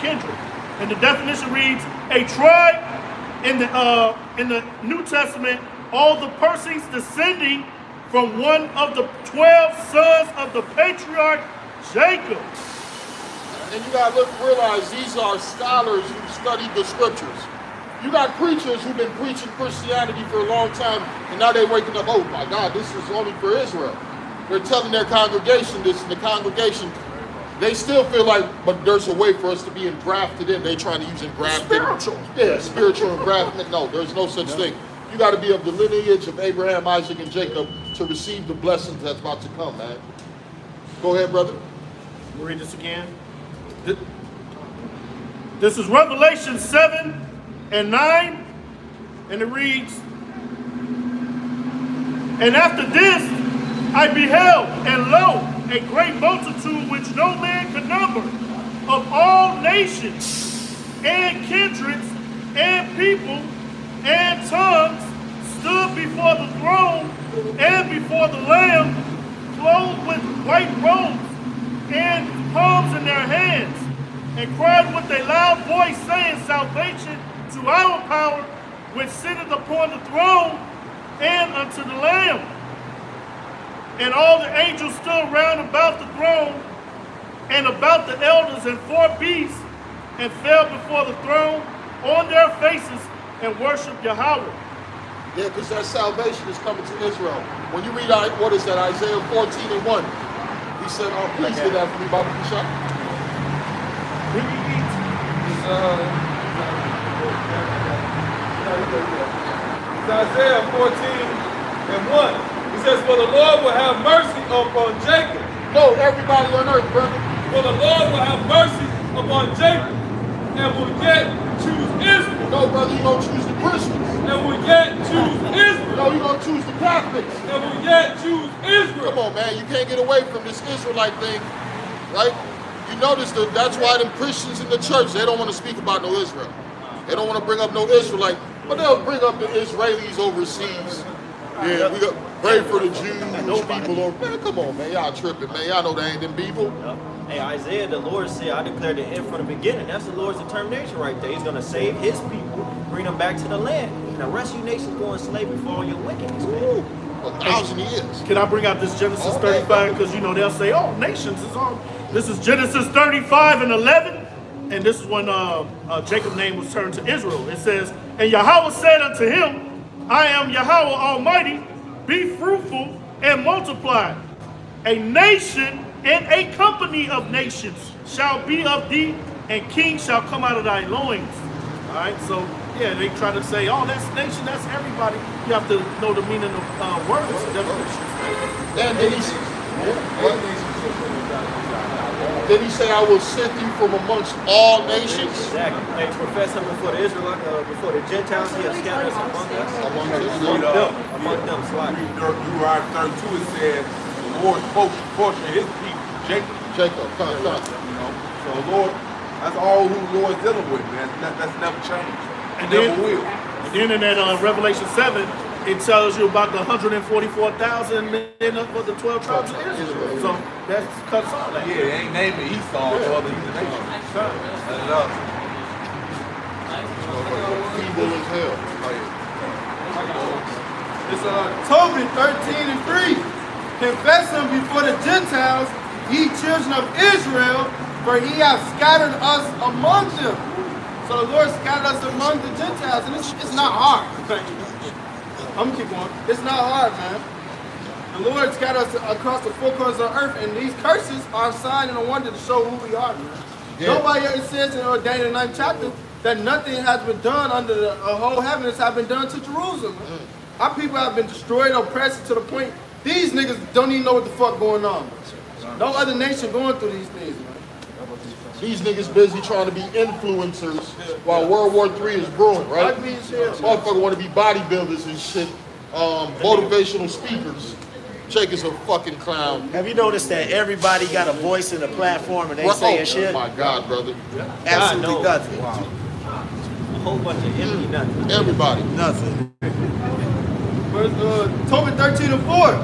kindred. And the definition reads: a tribe in the New Testament, all the persons descending from one of the 12 sons of the patriarch Jacob. And you gotta realize these are scholars who studied the scriptures. You got preachers who've been preaching Christianity for a long time, and now they're waking up, oh my God, this is only for Israel. They're telling their congregation this, and the congregation, they still feel like, but there's a way for us to be engrafted in. They're trying to use engrafted. Spiritual. Yeah, spiritual engraftment. No, there's no such thing. You got to be of the lineage of Abraham, Isaac, and Jacob to receive the blessings that's about to come, man. Go ahead, brother. We'll read this again. This is Revelation 7 and 9, and it reads, "And after this I beheld, and lo, a great multitude which no man could number, of all nations, and kindreds, and people, and tongues, stood before the throne and before the Lamb, clothed with white robes, and palms in their hands, and cried with a loud voice, saying, Salvation to our power, which sitteth upon the throne, and unto the Lamb. And all the angels stood round about the throne, and about the elders and 4 beasts, and fell before the throne on their faces, and worshiped Yahweh." Yeah, because that salvation is coming to Israel. When you read, what is that, Isaiah 14 and 1, he said, oh, please get that for me, Baba Kishak. It's Isaiah 14 and 1. He says, "For the Lord will have mercy upon Jacob." No, everybody on earth, brother. For the Lord will have mercy upon Jacob, and will yet choose Israel. No, brother, you're going to choose the Christians. And will yet choose Israel. No, you're going to choose the Catholics. And will yet choose Israel. Come on, man. You can't get away from this Israelite thing, right? You notice that that's why them Christians in the church, they don't want to speak about no Israel. They don't want to bring up no Israelite, but they'll bring up the Israelis overseas. Yeah, we got pray for the Jews people. Man, come on, man. Y'all tripping, man. Y'all know they ain't them people. Hey, Isaiah, the Lord said, I declared the end from the beginning. That's the Lord's determination right there. He's going to save his people, bring them back to the land. And the rest of you nations go in slavery for all your wickedness, man. 1,000 years. Can I bring out this Genesis 35? Because, you know, they'll say, oh, nations is on. This is Genesis 35 and 11. And this is when Jacob's name was turned to Israel. It says, "And Yahweh said unto him, I am Yahweh Almighty, be fruitful and multiply. A nation and a company of nations shall be of thee, and kings shall come out of thy loins." All right, so yeah, they try to say, oh, that's nation, that's everybody. You have to know the meaning of words and definitions. And did he say, I will sift you from amongst all nations? Exactly. They profess him before the Israelites, before the Gentiles. He has scattered us among us. Among Among them, slide. Deuteronomy 32, it says, the Lord portion his people, Jacob. Jacob, come. You know? So the Lord, that's all who the Lord's dealing with, man. That's never changed. And never then, will. And then in that Revelation 7, it tells you about the 144,000 men of the 12 tribes of Israel. So that cuts all that. Yeah, they ain't naming Esau or the heathen nation. That's enough. Feeble as hell. It's Tobit 13 and 3. "Confess him before the Gentiles, ye children of Israel, for he hath scattered us among them." So the Lord scattered us among the Gentiles, and it's not hard. I'm gonna keep going. It's not hard, man. The Lord scattered us across the 4 corners of the earth, and these curses are a sign and a wonder to show who we are, man. Yeah. Nobody ever says in Daniel 9th chapter that nothing has been done under the whole heavens have been done to Jerusalem. Man. Our people have been destroyed, oppressed to the point these niggas don't even know what the fuck going on. No other nation going through these things, man. These niggas busy trying to be influencers while World War III is brewing, right? Ugly as hell. Motherfucker want to be bodybuilders and shit, motivational speakers. Jake is a fucking clown. Have you noticed that everybody got a voice in a platform and they saying shit? Oh my God, brother. Absolutely nothing. A whole bunch of empty nothing. Everybody. Nothing. Tobit 13 and 4.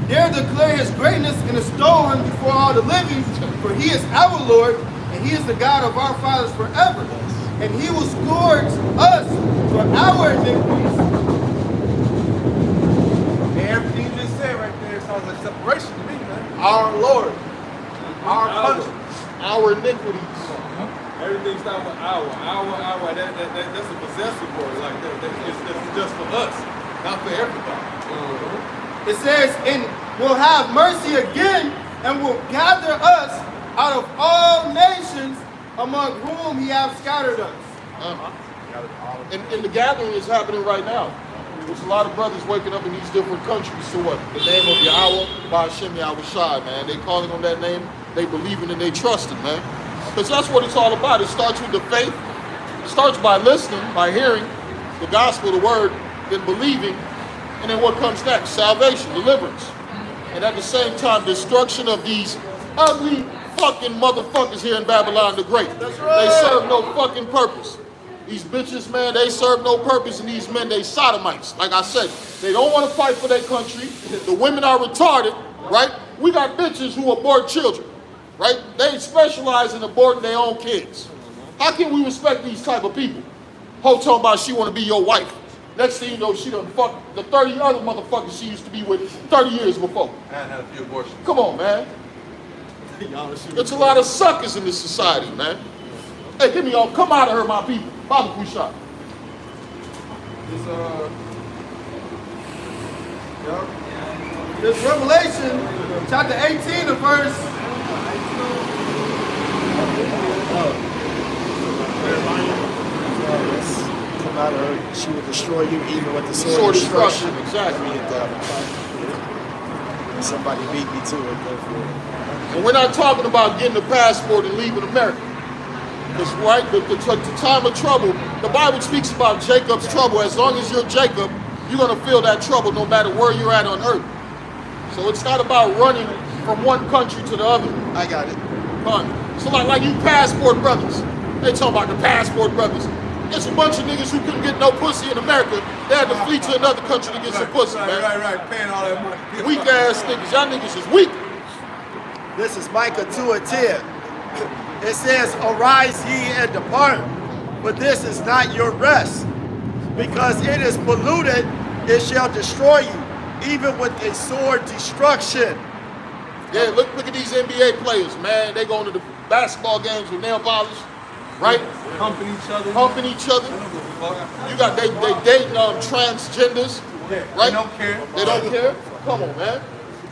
"Dare declare his greatness and extol him before all the living, for he is our Lord, and he is the God of our fathers forever. And he will scourge us for our iniquities." And everything you just said right there sounds like separation to me, man. Our Lord. Our country. Our iniquities. Everything starts with our. That's a possessive word. Like it's just for us, not for everybody. It says, "And will have mercy again, and will gather us out of all nations among whom he hath scattered us." And the gathering is happening right now. There's a lot of brothers waking up in these different countries to what? The name of Yahweh, Ba'ashem Yahushai, man. They calling on that name, they believing and they trusting, man. Because that's what it's all about. It starts with the faith. It starts by listening, by hearing the gospel, the word, then believing. And then what comes next? Salvation, deliverance. And at the same time, destruction of these ugly fucking motherfuckers here in Babylon the Great. That's right. They serve no fucking purpose. These bitches, man, they serve no purpose, and these men, they sodomites. Like I said, they don't want to fight for their country. The women are retarded, right? We got bitches who abort children, right? They specialize in aborting their own kids. How can we respect these type of people? Ho talking about she want to be your wife. Next thing you know, she done fucked the 30 other motherfuckers she used to be with 30 years before. And had a few abortions. Come on, man. There's a lot of suckers in this society, man. Hey, give me all, come out of her, my people. Baba Kusha. This Revelation, chapter 18, of verse. Come out of her, she will destroy you even with the sword of destruction. Exactly. Somebody beat me to it, go for it. And we're not talking about getting a passport and leaving America. Because, right, the time of trouble, the Bible speaks about Jacob's trouble. As long as you're Jacob, you're going to feel that trouble no matter where you're at on earth. So it's not about running from one country to the other. I got it. Fine. So like you passport brothers. They talking about the passport brothers. There's a bunch of niggas who couldn't get no pussy in America. They had to flee to another country to get some pussy, man. Right. Paying all that money. Weak ass niggas. Y'all niggas is weak. This is Micah 2:10. It says, arise ye and depart, but this is not your rest. Because it is polluted, it shall destroy you, even with a sword destruction. Yeah, look at these NBA players, man. They going to the basketball games with nail polish, right? Humping each other. Humping each other. You got they dating transgenders, right? They don't care. They don't care. Come on, man.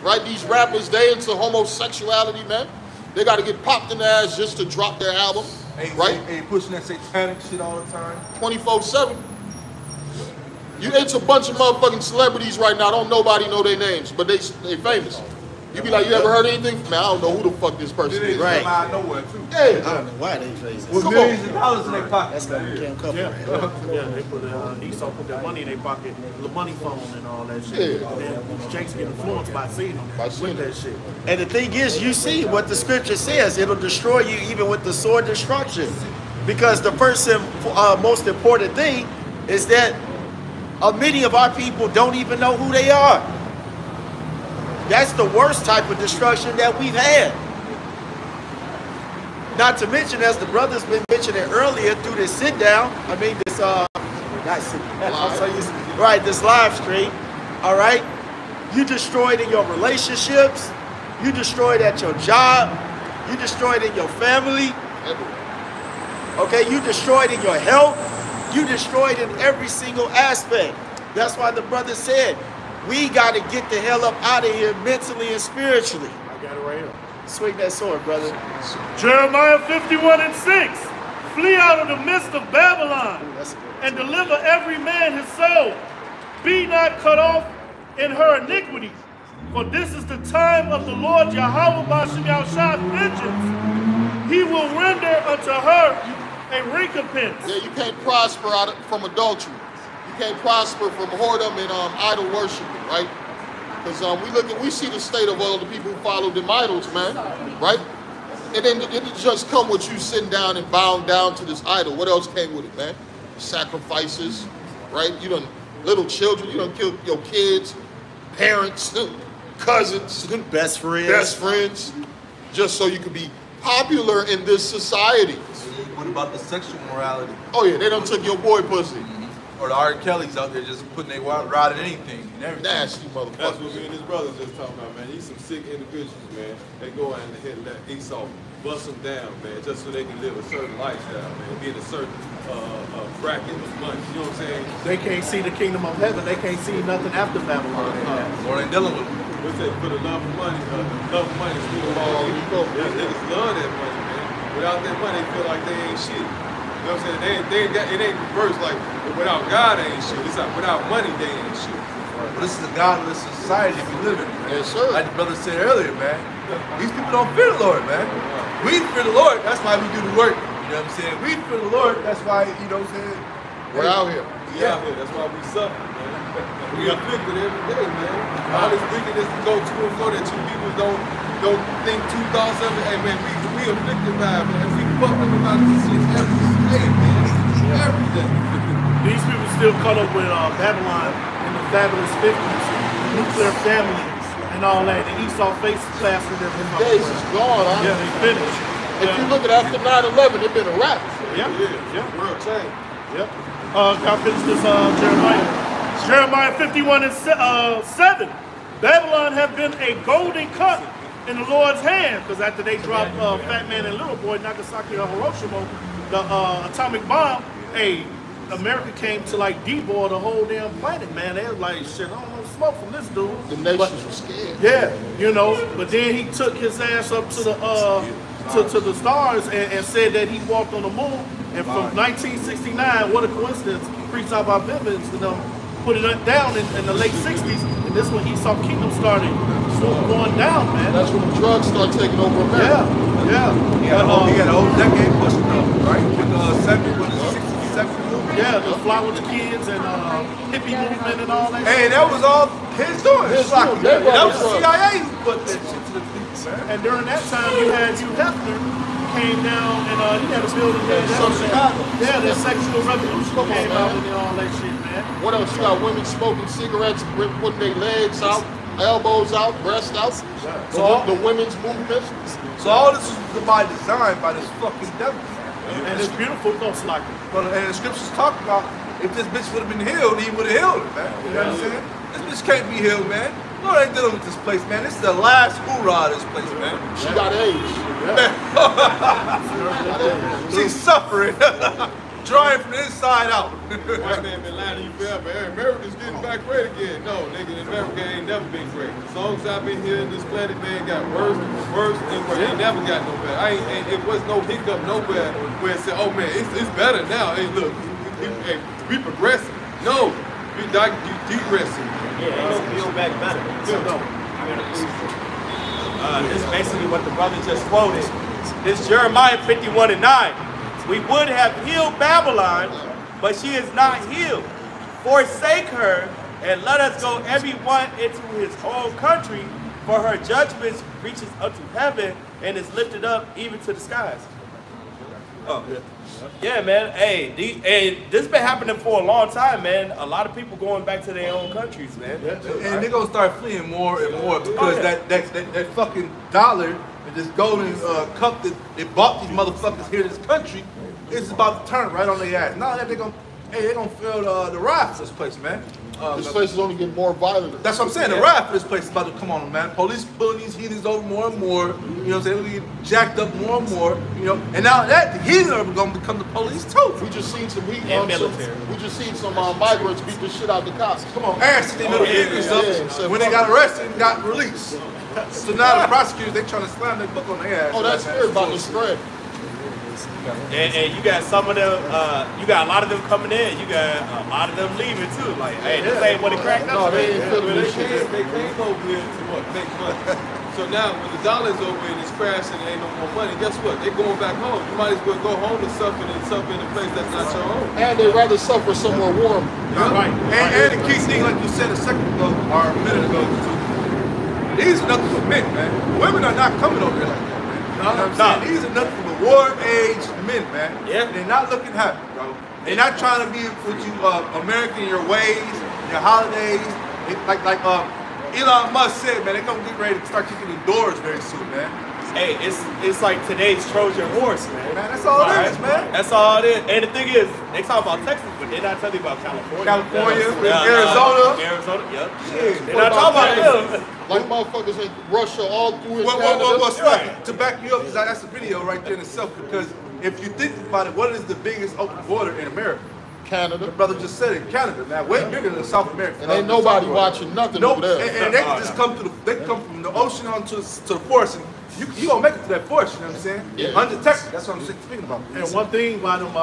Right? These rappers, they into homosexuality, man. They got to get popped in the ass just to drop their album, right? They pushing that satanic shit all the time. 24/7. It's a bunch of motherfucking celebrities right now. Don't nobody know their names, but they famous. You be like, you ever heard anything? Man, I don't know who the fuck this person is. Right. Out of nowhere too. Yeah. I don't know why they face with millions of dollars in their pocket. That's gonna be Kim Couple. Yeah, they put Esau put their money in their pocket, the money phone and all that shit. Yeah. And then Jake's get influenced by seeing them with that shit. And the thing is, you see what the scripture says, it'll destroy you even with the sword destruction. Because the first and most important thing is that many of our people don't even know who they are. That's the worst type of destruction that we've had. Not to mention, as the brother's been mentioning earlier through this sit down, I mean this this live stream, all right? You destroyed in your relationships, you destroyed at your job, you destroyed in your family, okay? You destroyed in your health, you destroyed in every single aspect. That's why the brother said, we got to get the hell up out of here mentally and spiritually. I got it right here. Swing that sword, brother. Jeremiah 51:6. Flee out of the midst of Babylon and deliver every man his soul. Be not cut off in her iniquity. For this is the time of the Lord Yahweh Ba'ashem Yahushua vengeance. He will render unto her a recompense. Yeah, you can't prosper from adultery. You can't prosper from whoredom and idol worshiping, right? Because we see the state of all the people who follow them idols, man, right? And then it didn't just come with you sitting down and bowing down to this idol. What else came with it, man? Sacrifices, right? You done little children, you done killed your kids, parents, cousins, best friends, just so you could be popular in this society. What about the sexual morality? Oh yeah, they done took your boy pussy. Or the R. Kelly's out there just putting their rod in anything and everything. Nasty motherfucker. That's what me and his brothers just talking about, man. These some sick individuals, man. They go out and hit that Esau, bust them down, man, just so they can live a certain lifestyle, man. Be in a certain bracket of money. You know what I'm saying? They can't see the kingdom of heaven. They can't see nothing after Babylon. Lord ain't dealing with them. What's that? For the love of money, still all you go. Niggas love that money, man. Without that money, they feel like they ain't shit. You know what I'm saying? It ain't reversed like without God they ain't shit. It's like without money they ain't shit. But this is a godless society we live in, man. Yes, sir. Like the brother said earlier, man. These people don't fear the Lord, man. We fear the Lord, that's why we do the work. You know what I'm saying? We fear the Lord, that's why, you know what I'm saying? We're out here. We out here. That's why we suffer, man. We afflicted every day, man. All this wickedness to go to and fro that you people don't think two thoughts of it. Hey, man, we afflicted by it, man. We fucked up about this shit every day, man. Every day. These people still caught up with Babylon in the fabulous 50s, nuclear family, and all that. The Esau face plastered them. Days is gone, huh? Yeah, they finished. If you look at after 9/11, it's been a wrap. Yeah. World change. Yep. I'll finish this Jeremiah. Jeremiah 51 and 7. Babylon have been a golden cup in the Lord's hand, because after they dropped Fat Man and Little Boy, Nagasaki and Hiroshima, the atomic bomb, hey, America came to like deboard the whole damn planet, man. They was like, shit, I don't want smoke from this dude. The nations were scared. Yeah, you know, but then he took his ass up to the stars and said that he walked on the moon. And from 1969, what a coincidence, preached out by Bivens, you know, put it down in the late 60s, and this when Esau Kingdom started going down, man. That's when the drugs started taking over America. Yeah. He had a whole decade pushing up, right? With the 60s, 70s movement. Yeah, the Fly with the Kids and hippie movement and all that. Hey, that was all his doing. His That doing. was the CIA who put that shit to the people, man. And during that time, you had Hugh Hefner came down and he had a building there. South Chicago. Yeah, the sexual revolution came out and all that shit, man. What else? You got women smoking cigarettes, putting their legs out, elbows out, breasts out. So the women's movement. So all this was by design by this fucking devil. And it's beautiful, don't like it. But and the scriptures talk about if this bitch would have been healed, he would have healed it, man. You know what I'm saying? This bitch can't be healed, man. Lord ain't dealing with this place, man. This is the last hoorah of this place, man. She got AIDS. She's suffering. Drying from the inside out. White man been lying to you forever. Hey, America's getting back great again. No, nigga, America ain't never been great. As long as I've been here in this planet, man, got worse, and worse. Ain't never got no better. It was no hiccup nowhere where it said, oh man, it's better now. Hey, look, we progressing. No, we degressing. Yeah, ain't no build back better. No. This is basically what the brother just quoted. This Jeremiah 51 and 9. We would have healed Babylon, but she is not healed. Forsake her, and let us go everyone into his own country, for her judgment reaches unto heaven and is lifted up even to the skies. Oh, yeah, man. Hey, this has been happening for a long time, man. A lot of people going back to their own countries, man. And they're gonna start fleeing more and more because that fucking dollar and this golden cup that they bought these motherfuckers here in this country is about to turn right on their ass. Now that they're gonna feel the wrath of this place, man. This place is only getting more violent. That's what I'm saying. The wrath of this place is about to come on, man. Police pulling these heathens over more and more. You know what I'm saying? We get jacked up more and more. You know, and now that the heathens are going to become the police too. We just seen some migrants beat the shit out of the cops. Come on, ass they little ignorance up when they got arrested and got released. So now the prosecutors they trying to slam their book on their ass. Oh, that's fear about to spread. And you got some of them, you got a lot of them coming in, you got a lot of them leaving too. Like, hey, this ain't what it cracked up. No, they ain't feeling this shit. They came over here to what? Make money. So now when the dollar's over and it's crashing and ain't no more money, guess what? They're going back home. You might as well go home and suffer in a place that's not your own. And they'd rather suffer somewhere warm. Yeah. Right. And the key thing, like you said a second ago, or a minute ago, these are nothing but men, man. Women are not coming over here like that, man. You know what I'm saying? These are nothing but war-age men, man. Yeah. They're not looking happy, bro. They're not trying to be with you American in your ways, your holidays. Like Elon Musk said, man, they're gonna get ready to start kicking the doors very soon, man. Hey, it's like today's Trojan horse, man. Man, that's all it is, man. That's all it is. And the thing is, they talk about Texas, but they're not telling you about California. Arizona. Arizona, yep. Shit. They're not talking about them. Like motherfuckers in Russia all through in Canada. Well, Slack, to back you up, because that's a video right there in itself, because if you think about it, what is the biggest open border in America? Canada. The brother just said it, Canada, man, way bigger than South America. And ain't nobody watching nothing over there. And they can just come from the ocean onto the forest and you gonna make it to that force, you know what I'm saying? Yeah. Undetected, that's what I'm speaking about. And one thing why them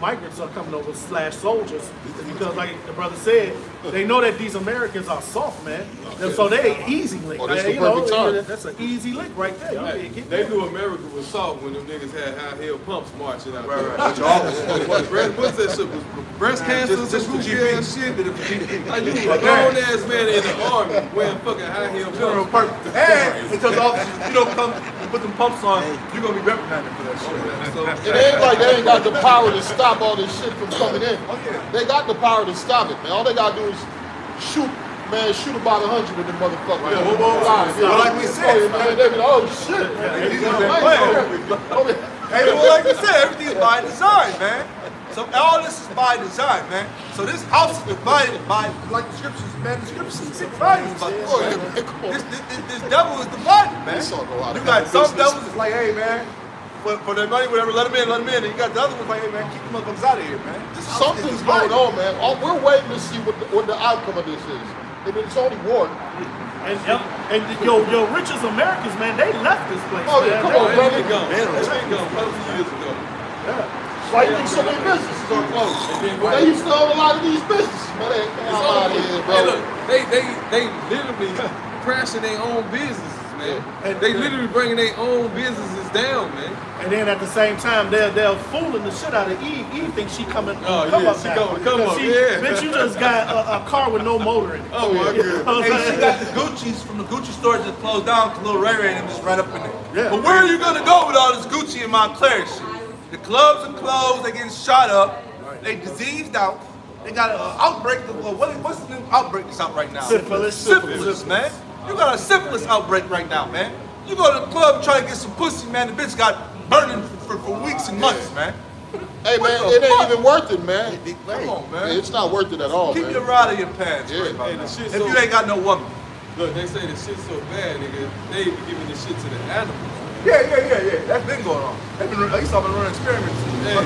migrants are coming over / soldiers is because, like the brother said, they know that these Americans are soft, man. And so they easy lick. Oh, that's the You know, perfect time. that's an easy lick right there. You Hey, can't get they that. knew America was soft when them niggas had high heel pumps marching out Right, there. right. Which all- What's that shit? Breast cancer, Just some for goofy ass shit. Like you a grown ass man in the army wearing fucking high heel General pumps. purpose. And until the officers, you don't come and put them pumps on, you're gonna be reprimanded for that shit. So, It ain't like they ain't got the power to stop all this shit from coming in. Oh, yeah. They got the power to stop it, man. All they gotta do is shoot about 100 of them motherfuckers. Right. Well, like we said, oh, man, they be like, oh shit. These niggas ain't playing. Hey, well, like we said, everything is by design, man. So all this is by design, man. So this house is divided by, like the scriptures, man. The scriptures say divided about this, man. This devil is divided, man. This all go out You of got hand some business. devils is like, hey, man, for their money, whatever, let them in, let them in. And you got the other ones like, hey, man, keep the motherfuckers out of here, man. This house is Something's divided. going on, man. We're waiting to see what the outcome of this is. If it's only war. And your richest Americans, man, they left this place. Oh, yeah, man. come They- on, they brother. been gone. They been gone most years ago. Like so many businesses are closed. They used to own a lot of these businesses, man. They It's out all of here, Hey, bro. look, they literally crashing their own businesses, man. They literally bringing their own businesses down, man. And then at the same time, they're fooling the shit out of Eve. Eve thinks she coming Oh, come yeah, up she now. gonna come Because up, she, yeah. Bitch, you just got a car with no motor in it. Oh my You god. know what I'm Hey, she saying? got the Gucci's from the Gucci stores that closed down to Lil Ray Ray and them just right up in there. Yeah. But where are you gonna go with all this Gucci and Montclair shit? The clubs are closed, they getting shot up, they diseased out, they got an outbreak of, what's the new outbreak that's out right now? Syphilis. Syphilis, man. You got a syphilis outbreak right now, man. You go to the club and try to get some pussy, man, the bitch got burning for weeks and months, man. Hey, What man, the it ain't fuck? even worth it, man. Come on, man. It's not worth it at all, Keep man. your rod in your pants Yeah. right about Hey, now. the shit If so- you ain't got no woman. Look, they say the shit's so bad, nigga. They be giving this shit to the animals. Yeah. That's been going on. They've been, I used to have been running experiments. Yeah.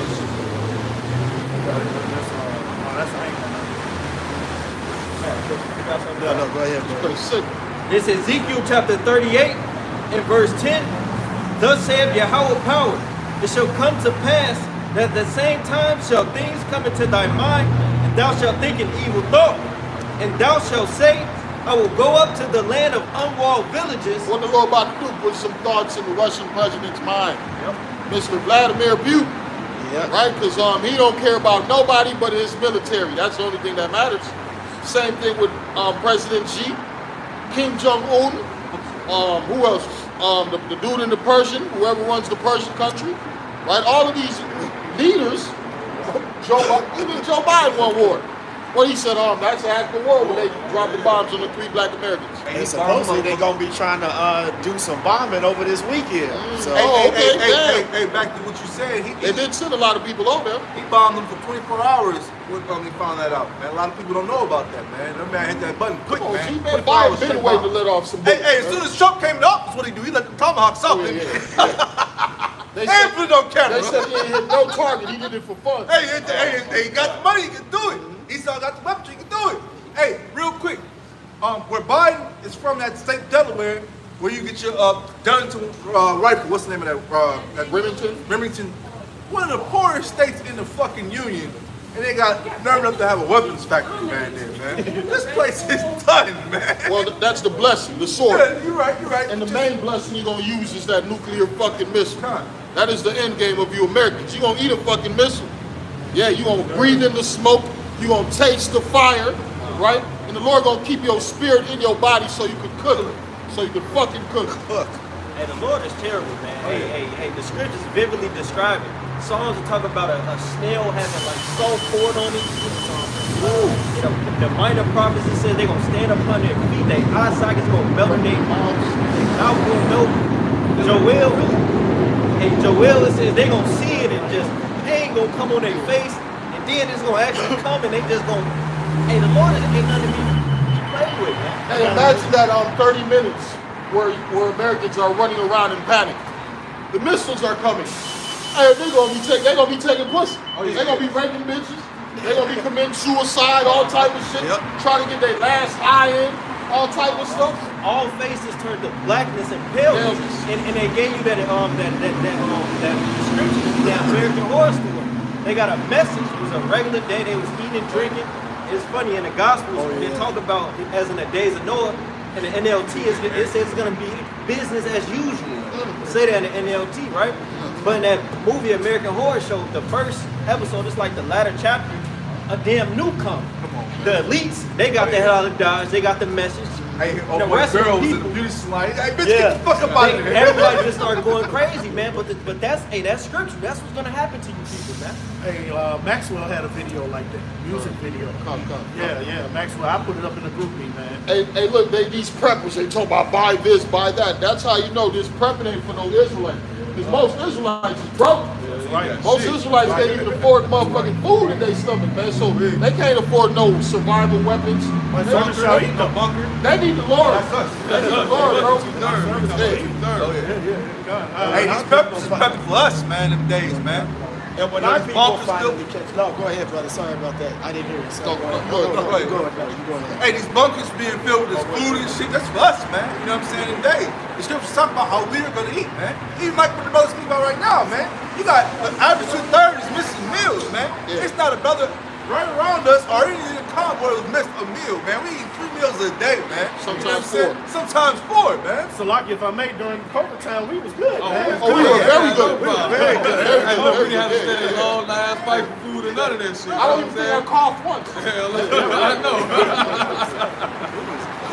No, go ahead, bro. Pretty sick. This is Ezekiel chapter 38 and verse 10. Thus saith Yahweh power, it shall come to pass that at the same time shall things come into thy mind, and thou shalt think an evil thought. And thou shalt say, I will go up to the land of unwalled villages. What the Lord about to do, put some thoughts in the Russian president's mind. Mr. Vladimir Putin, right? Because he don't care about nobody but his military. That's the only thing that matters. Same thing with President Xi, Kim Jong-un, who else? The dude in the Persian, whoever runs the Persian country, right? All of these leaders, even Joe Biden won war. Well, he said, that's an act of war when they dropped the bombs on the 3 black Americans. And supposedly they're gonna be trying to do some bombing over this weekend. So Hey, back to what you said. They did send a lot of people over there. He bombed them for 24 hours when he found that out, man. A lot of people don't know about that, man. That man hit that button quick, Oh, man. G, 24 man, Biden hours been straight waiting to bomb. let off some Hey, bullets, as soon as Trump came up, that's what he do. He let the tomahawks out, man. They And put it on camera. They said he ain't hit no target. He did it for fun. Hey, he got the money, he can do it. He still got the weaponry, he can do it. Hey, real quick, where Biden is from, that state Delaware, where you get your Darlington rifle. What's the name of that? Remington? Remington. One of the poorest states in the fucking union. And they got nerve enough to have a weapons factory, man, there, man. This place is done, man. Well, that's the blessing, the sword. Yeah, you're right. And the main blessing you're gonna use is that nuclear fucking missile. Huh. That is the end game of you Americans. You're gonna eat a fucking missile. Yeah, you're gonna breathe in the smoke. You're gonna taste the fire, right? And the Lord gonna keep your spirit in your body so you can cook it. So you can fucking cook. Hey, the Lord is terrible, man. Hey, the scriptures vividly describe it. Songs that talk about a snail having like salt poured on it. The minor prophets says they're gonna stand upon their feet, their eye sockets gonna melt in their mouths, their mouth gonna melt. Joel, it says they gonna see it and just pain gonna come on their face, and then it's gonna actually come and they just gonna. Hey, the Lord ain't nothing to be played with, man. Hey, imagine that 30 minutes where Americans are running around in panic. The missiles are coming. Hey, they gonna be taking pussy. They gonna be raping bitches. They gonna be committing suicide, all type of shit. Trying to get their last high in. all type of stuff. All faces turned to blackness and paleness, and they gave you that description, that American Horror Story. They got a message. It was a regular day. They was eating and drinking. It's funny in the Gospels they talk about as in the days of Noah, and the NLT it says it's gonna be business as usual. Say that in the NLT, right? But in that movie American Horror Show, the first episode, it's like the latter chapter, a damn newcomer. The elites, they got the hell out of Dodge. They got the message. Hey, the rest of the girls in people, the beauty salon. Hey, bitch, get the fuck up out of here. Everybody just started going crazy, man. But that's scripture. That's what's gonna happen to you people, man. Hey, Maxwell had a video like that, music video. Yeah, Maxwell. I put it up in the group meet, man. Hey, look, these preppers, they talk about buy this, buy that. That's how you know this prepping ain't for no Israelite. Because most Israelites is broke. Right. Most Israelites can't even afford motherfucking food in their stomach, man. So they can't afford no survival weapons. They need the Lord. They need the Lord, bro. Hey, these peppers is prepping for us, man, them days, man. And when our people finally catch... No, go ahead, brother. Sorry about that. I didn't hear you. Go ahead. Hey, these bunkers being filled with this food and shit, that's for us, man. You know what I'm saying? Today, the scriptures talk about how we're gonna eat, man. Even like what the brothers speak about right now, man. You got the average 2/3 is missing meals, man. It's not a brother right around us or any in the car where we missed a meal, man. We eat 3 meals a day, man. Sometimes you know 4. Sometimes 4, man. So, like, if I made during COVID time, we was good, man. Oh, we were very good. We didn't have to stand in long lines, fight for food and none of that shit. I don't even think I coughed once. Hell, I know.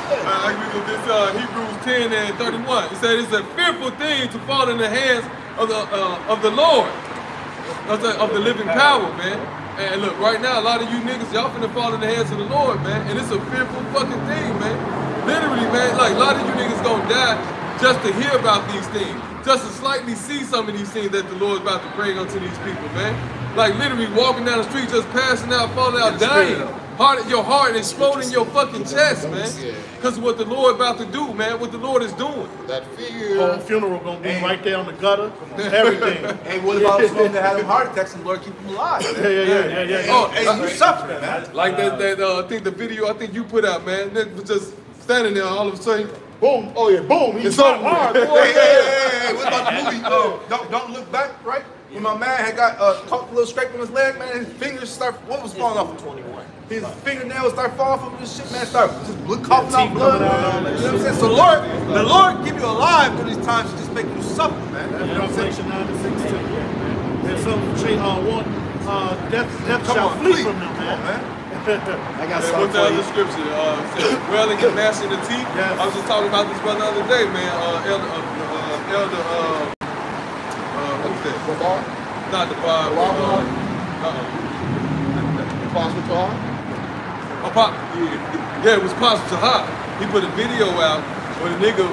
Like we did this Hebrews 10 and 31. It said it's a fearful thing to fall in the hands of the Lord, of the living power, man. And look, right now, a lot of you niggas, y'all finna fall in the hands of the Lord, man. And it's a fearful fucking thing, man. Literally, man, like a lot of you niggas gonna die just to hear about these things. Just to slightly see some of these things that the Lord's about to bring unto these people, man. Like literally walking down the street, just passing out, falling out, dying. Your heart exploding in your fucking chest, man. Because of what the Lord about to do, man. What the Lord is doing. That fear. Home funeral gonna be right there on the gutter. Everything. Hey, what about those folks that had them heart attacks and the Lord keep them alive? Yeah. Oh, hey, you suffering, man. Like that I think the video I think you put out, man. That was just standing there all of a sudden. Boom. Oh yeah, boom. He's so hard. Hey, what about the movie? Don't Look Back, right? When my man had got caught a little scrape on his leg, man, his fingers what was falling off? 21. His fingernails start falling from this shit, man. Start just coughing out blood. You know what I'm saying? So the Lord keep you alive through these times to just make you suffer, man. You know what I'm saying? Revelation 9 to 16. There's some death shall flee from them, man. I got something What's the other scripture? Wailing and gnashing the teeth. Yes. I was just talking about this brother the other day, man. Elder, what's that? Babar? Not the bar. Apostle Tahar? Yeah, it was Apostle Tahar. He put a video out where the nigga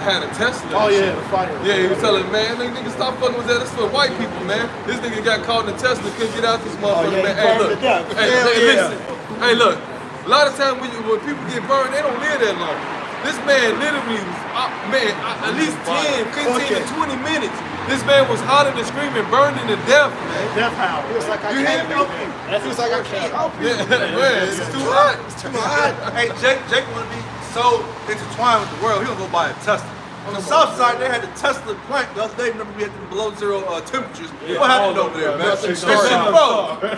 had a Tesla. Oh yeah, the fire. Yeah, he was telling, man, nigga, stop fucking with that. This for white people, man. This nigga got caught in a Tesla, couldn't get out this motherfucker, man. Hey, look. Listen. Hey, look. A lot of times when people get burned, they don't live that long. This man literally was, at least 10, 15 to 20 minutes. This man was hollering and screaming, burning to death, man. Death howl. He was like, I can't help you. He was like, I can't help you. Yeah, man, it's too hot. It's too hot. Hey, Jake want to be so intertwined with the world, he don't go buy a Tesla. On the south side, they had the Tesla plant the other day. Remember, we had the below zero temperatures. What happened over there, man?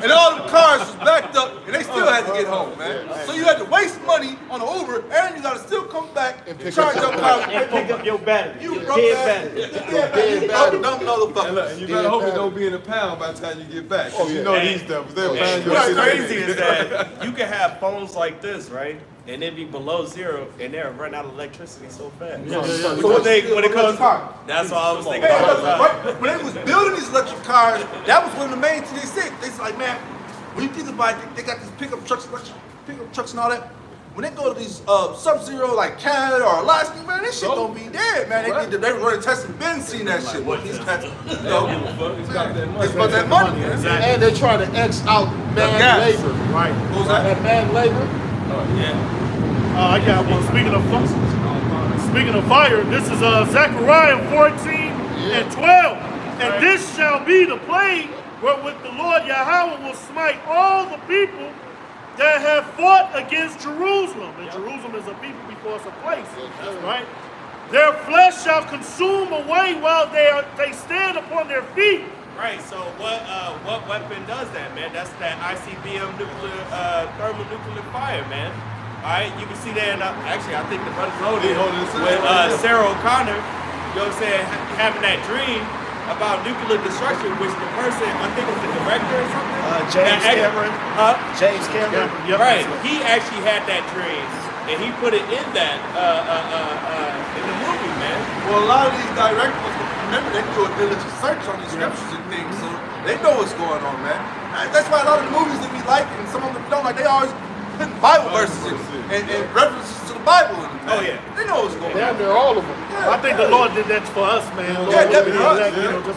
And all the cars was backed up, and they still had to get home, man. So you had to waste money on an Uber, and you got to still come back and charge your car And pick up your battery. You your broke dead that. battery. You dumb motherfucker. And you better hope it don't be in a pound by the time you get back. Cause you know these devils, they'll find you. What's crazy is that you can have phones like this, right? And it'd be below zero, and they'll run out of electricity so fast. So when it comes, that's all I was thinking about. When they was building these electric cars, that was one of the main things they said. They was like, man, when you think about it, they got these pickup trucks, electric pickup trucks and all that. When they go to these Sub-Zero like Canada or Alaska, man, this shit gonna be dead, man. They were running tests and been seen that shit. What these cats, it's about that money. And they're trying to X out man labor. Right. What was that? That man labor. I got one. Speaking of fire, this is Zechariah 14 and 12. And this shall be the plague wherewith the Lord Yahweh will smite all the people that have fought against Jerusalem. And Jerusalem is a people before it's a place, right? Their flesh shall consume away while they stand upon their feet. Right, so what weapon does that, man? That's that ICBM thermonuclear fire, man. All right, you can see that in, actually, I think the brother's holding it with Sarah O'Connor, you know what I'm saying, having that dream about nuclear destruction, which the person, I think it was the director or something? James Cameron. James Cameron. Yep. Right, he actually had that dream, and he put it in that, in the movie, man. Well, a lot of these directors, remember, they do a diligent search on these scriptures and things, so they know what's going on, man. That's why a lot of the movies that we like and some of them we don't like, they always put Bible verses and references to the Bible in them, man. Oh, yeah. They know what's going on. Damn near all of them. Yeah. I think the Lord did that for us, man. Lord, Yeah, definitely us.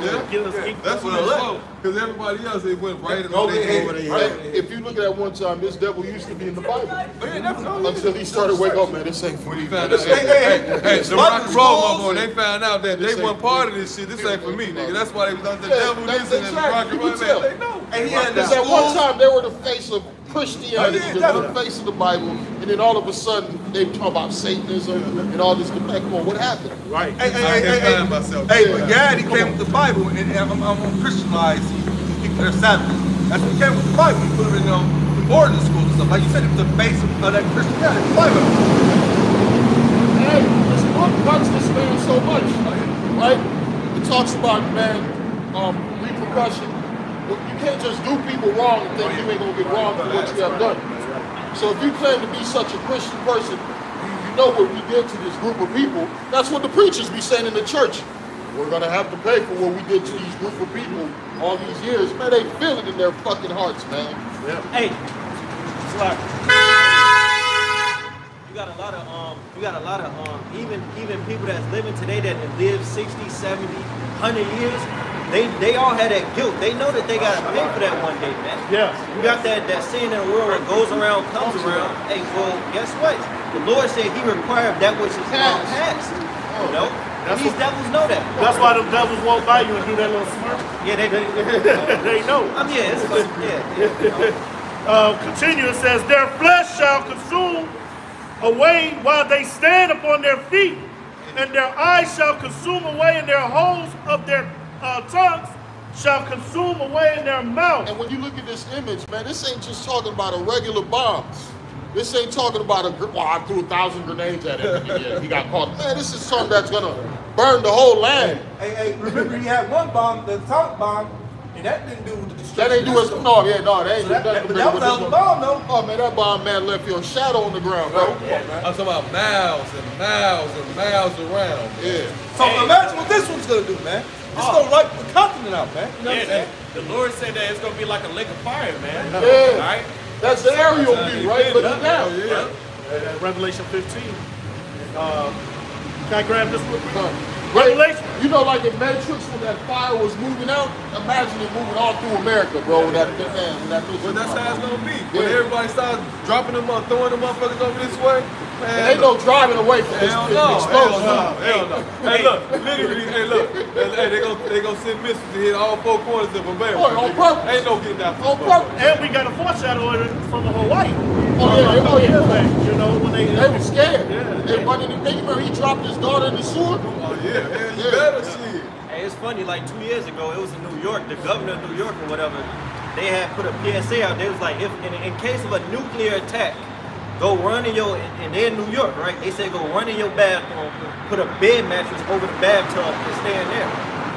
just to get us keep That's what I love. Because everybody else, they went right in Oh, their yeah, head. Hey, if you look at that one time, this devil used to be in the Bible. But yeah, definitely. Until he started wake up, man, this ain't for me. Found out, hey, the rock and roll, my boy, they found out that they weren't part of this shit. This ain't for me, nigga. That's why they was on the devil this and the rock and roll, man. They know. And he had Because at one time they were the face of Christianity, they were the face of the Bible, and then all of a sudden they talk about Satanism and all this. Like, come on, what happened? right. Hey, but yeah, he came with the Bible, and I'm gonna Christianize these people that are savages. That's what he came with the Bible. He put it in the boarding schools and stuff. Like you said, it was the base of that Christianity, the Bible. Hey, this book cuts this man so much, right? It talks about, man, repercussion. You can't just do people wrong and think you ain't gonna get wrong for what you have done. So if you claim to be such a Christian person, you know what we did to this group of people. That's what the preachers be saying in the church. We're gonna have to pay for what we did to these group of people all these years. Man, they feel it in their fucking hearts, man. Hey, Slack. You got a lot of even people that's living today that have lived 60, 70, 100 years, they all had that guilt. They know that they gotta pay for that one day, man. Yeah. You got that sin in the world that goes around, comes around. Hey, well, guess what? The Lord said he required that which is past. You know? And these devils know that. That's why them devils walk by you and do that little smirk. Yeah, they They know. yeah, it's fun. Yeah. Continue, it says, their flesh shall consume away while they stand upon their feet, and their eyes shall consume away, and their holes of their tongues shall consume away in their mouth. And when you look at this image, man, this ain't just talking about a regular bomb. This ain't talking about I threw 1,000 grenades at him. Yeah, he got caught. Man, this is something that's gonna burn the whole land. Hey, remember he had one bomb, the atomic bomb, and that didn't do the destruction. That ain't do us. No, that ain't do nothing. But that was a bomb, though. Oh man, that bomb man left your shadow on the ground, bro. I'm talking about miles and miles and miles around. Yeah. So imagine what this one's gonna do, man. It's gonna wipe the continent out, man. You know what I'm saying? The Lord said that it's gonna be like a lake of fire, man. Yeah. All right? That's the aerial view, right? Look at that. Revelation 15. Can I grab this one? Revelation. You know, like in Matrix, when that fire was moving out, imagine it moving all through America, bro. With that But that's how it's gonna be. When everybody starts dropping them up, throwing them motherfuckers over this way, man. And ain't no driving away from this explosion. Hell no. Hey, look, literally, hey, they gonna send missiles to hit all four corners of America. Oh, on purpose. Ain't no getting out. On purpose. And we got a foreshadow from Hawaii. Oh yeah. You know, when they were scared. Yeah. They running. You remember he dropped his daughter in the sewer? Oh yeah, man, you better see it. Hey, it's funny, like 2 years ago, it was in New York, the governor of New York or whatever, they had put a PSA out. They was like, if in case of a nuclear attack, go run in your, and they're in New York, right? They say go run in your bathroom, put a bed mattress over the bathtub and stay in there.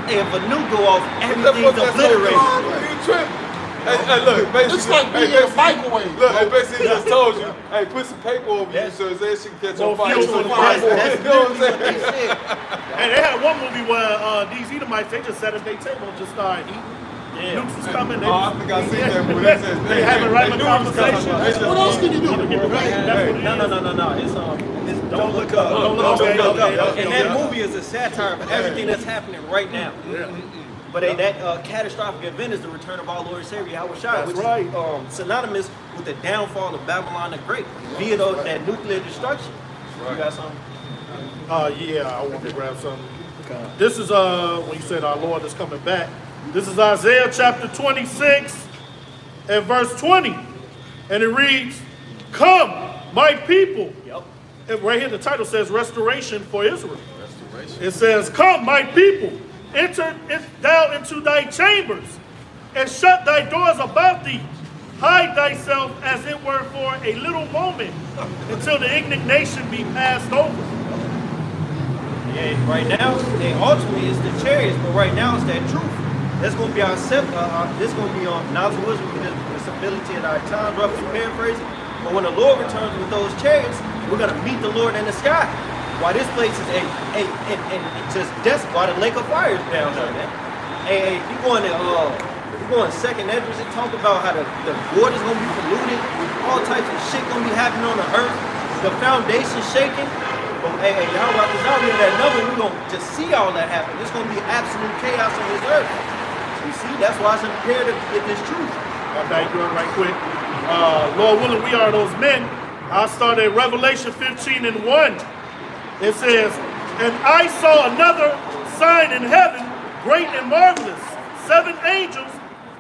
Hey, if a nuke go off, everything's obliterated. Hey, look, basically, it's like being in a microwave. Look, I basically just told you, hey, put some paper over you so that shit can catch on fire. Fuel on fire. That's You know what I'm literally what saying? they said. And they had one movie where these Edomites, they just sat at their table and just started eating. Yeah. Nukes was coming. They I think I seen that movie. That says they having regular conversation. What else can you do? No. It's don't look up. Don't look up. And that movie is a satire of everything that's happening right now. But that catastrophic event is the return of our Lord and Savior, Yahweh Shai, which is synonymous with the downfall of Babylon the Great via that nuclear destruction. You got something? Yeah, I want to grab something. This is when you said our Lord is coming back. This is Isaiah chapter 26 and verse 20. And it reads, "Come, my people." Yep. And right here, the title says restoration for Israel. Restoration. It says, "Come, my people, enter thou into thy chambers, and shut thy doors about thee. Hide thyself as it were for a little moment, until the indignation be passed over." Yeah, right now, ultimately it's the chariots, but right now it's that truth. That's going to be our this is going to be on Nazir Wisdom, this ability in our time, roughly paraphrasing. But when the Lord returns with those chariots, we're going to meet the Lord in the sky. While this place is just desolate, while the lake of fire is down there, man. Hey, you going to Second Edwards and talk about how the water's going to be polluted, all types of shit going to be happening on the earth, the foundation's shaking. But hey, y'all about this out here, that number, we're going to just see all that happen. There's going to be absolute chaos on this earth. You see, that's why it's imperative to get this truth. I'm back doing right quick. Lord willing, we are those men. I'll start at Revelation 15:1. It says, "And I saw another sign in heaven, great and marvelous, 7 angels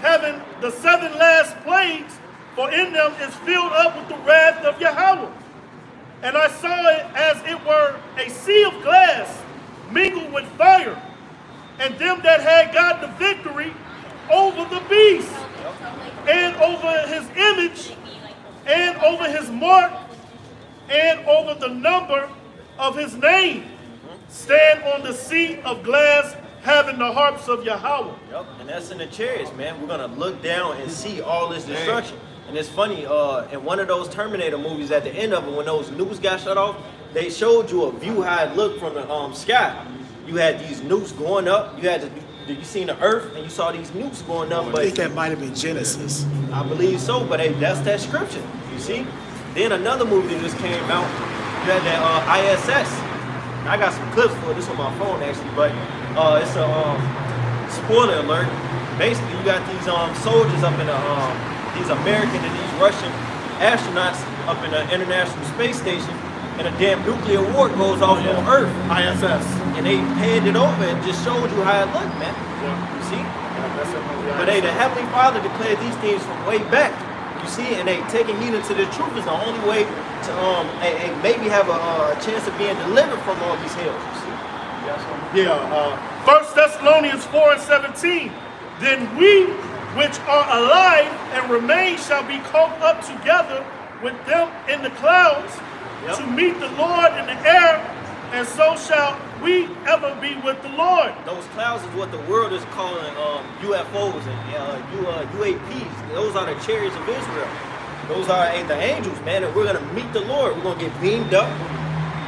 having the 7 last plagues, for in them is filled up with the wrath of Yahweh. And I saw it as it were a sea of glass mingled with fire, and them that had gotten the victory over the beast, and over his image, and over his mark, and over the number of his name, stand on the seat of glass, having the harps of Yahweh." Yep, and that's in the chariots, man. We're gonna look down and see all this destruction. And it's funny, in one of those Terminator movies, at the end of it, when those nukes got shut off, they showed you a view how it looked from the sky. You had these nukes going up. You seen the earth, and you saw these nukes going up. I But think that might have been Genesis. I believe so, but hey, that's that scripture. You see? Then another movie that just came out, you had that ISS. I got some clips for this on my phone actually, but it's a spoiler alert. Basically, you got these soldiers up in these American and these Russian astronauts up in the International Space Station, and a damn nuclear war goes off on Earth. ISS. And they panned it over and just showed you how it looked, man. You see? But hey, the Heavenly Father declared these things from way back. You see, and they taking heed into the truth is the only way to maybe have a chance of being delivered from all these hells. You see? Yeah. 1 Thessalonians 4:17. "Then we which are alive and remain shall be caught up together with them in the clouds to meet the Lord in the air, and so shall we ever be with the Lord." Those clouds is what the world is calling UFOs and UAPs. Those are the chariots of Israel. Those are the angels, man, and we're going to meet the Lord. We're going to get beamed up,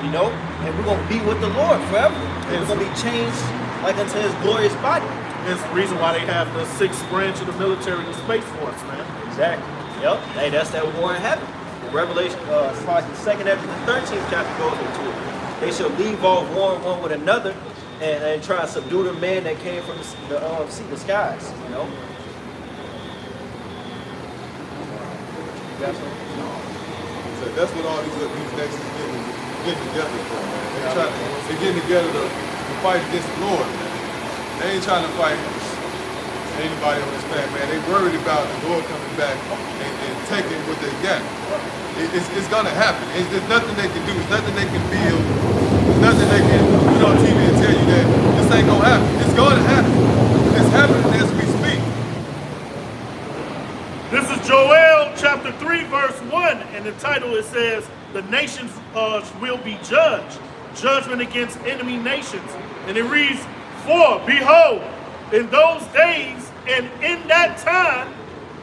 you know, and we're going to be with the Lord forever. And we're going to be changed like unto his glorious body. It's the reason why they have the 6th branch of the military, the Space Force, man. Exactly. Yep. Hey, that's that war in heaven. Revelation, it's like the 2nd after the 13th chapter goes into it. They shall leave off warring one with another and try to subdue the man that came from the skies, you know? So that's what all these nations getting together for, man. They're getting together to fight against the Lord, man. They ain't trying to fight anybody on this planet, man. They worried about the Lord coming back and taking what they got. It's gonna happen. There's nothing they can do. There's nothing they can build. There's nothing they can put on TV and tell you that this ain't gonna happen. It's gonna happen. It's happening as we speak. This is Joel chapter 3, verse 1, and the title it says, "The nations will be judged, judgment against enemy nations." And it reads, "For behold, in those days and in that time,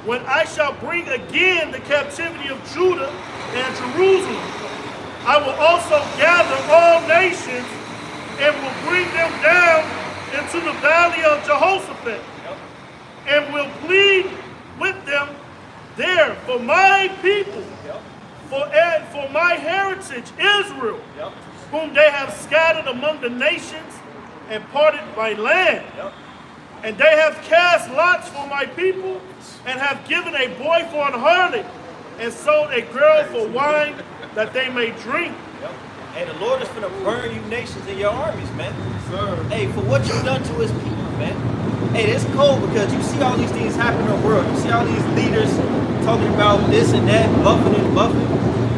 when I shall bring again the captivity of Judah and Jerusalem, I will also gather all nations and will bring them down into the valley of Jehoshaphat, and will plead with them there for my people, for my heritage Israel, whom they have scattered among the nations and parted my land. And they have cast lots for my people, and have given a boy for an harlot, and sold a girl for wine, that they may drink." Hey, the Lord is finna burn you nations in your armies, man. Sir. Hey, for what you done to his people, man. hey, it's cold because you see all these things happen in the world. You see all these leaders talking about this and that, buffing and buffing.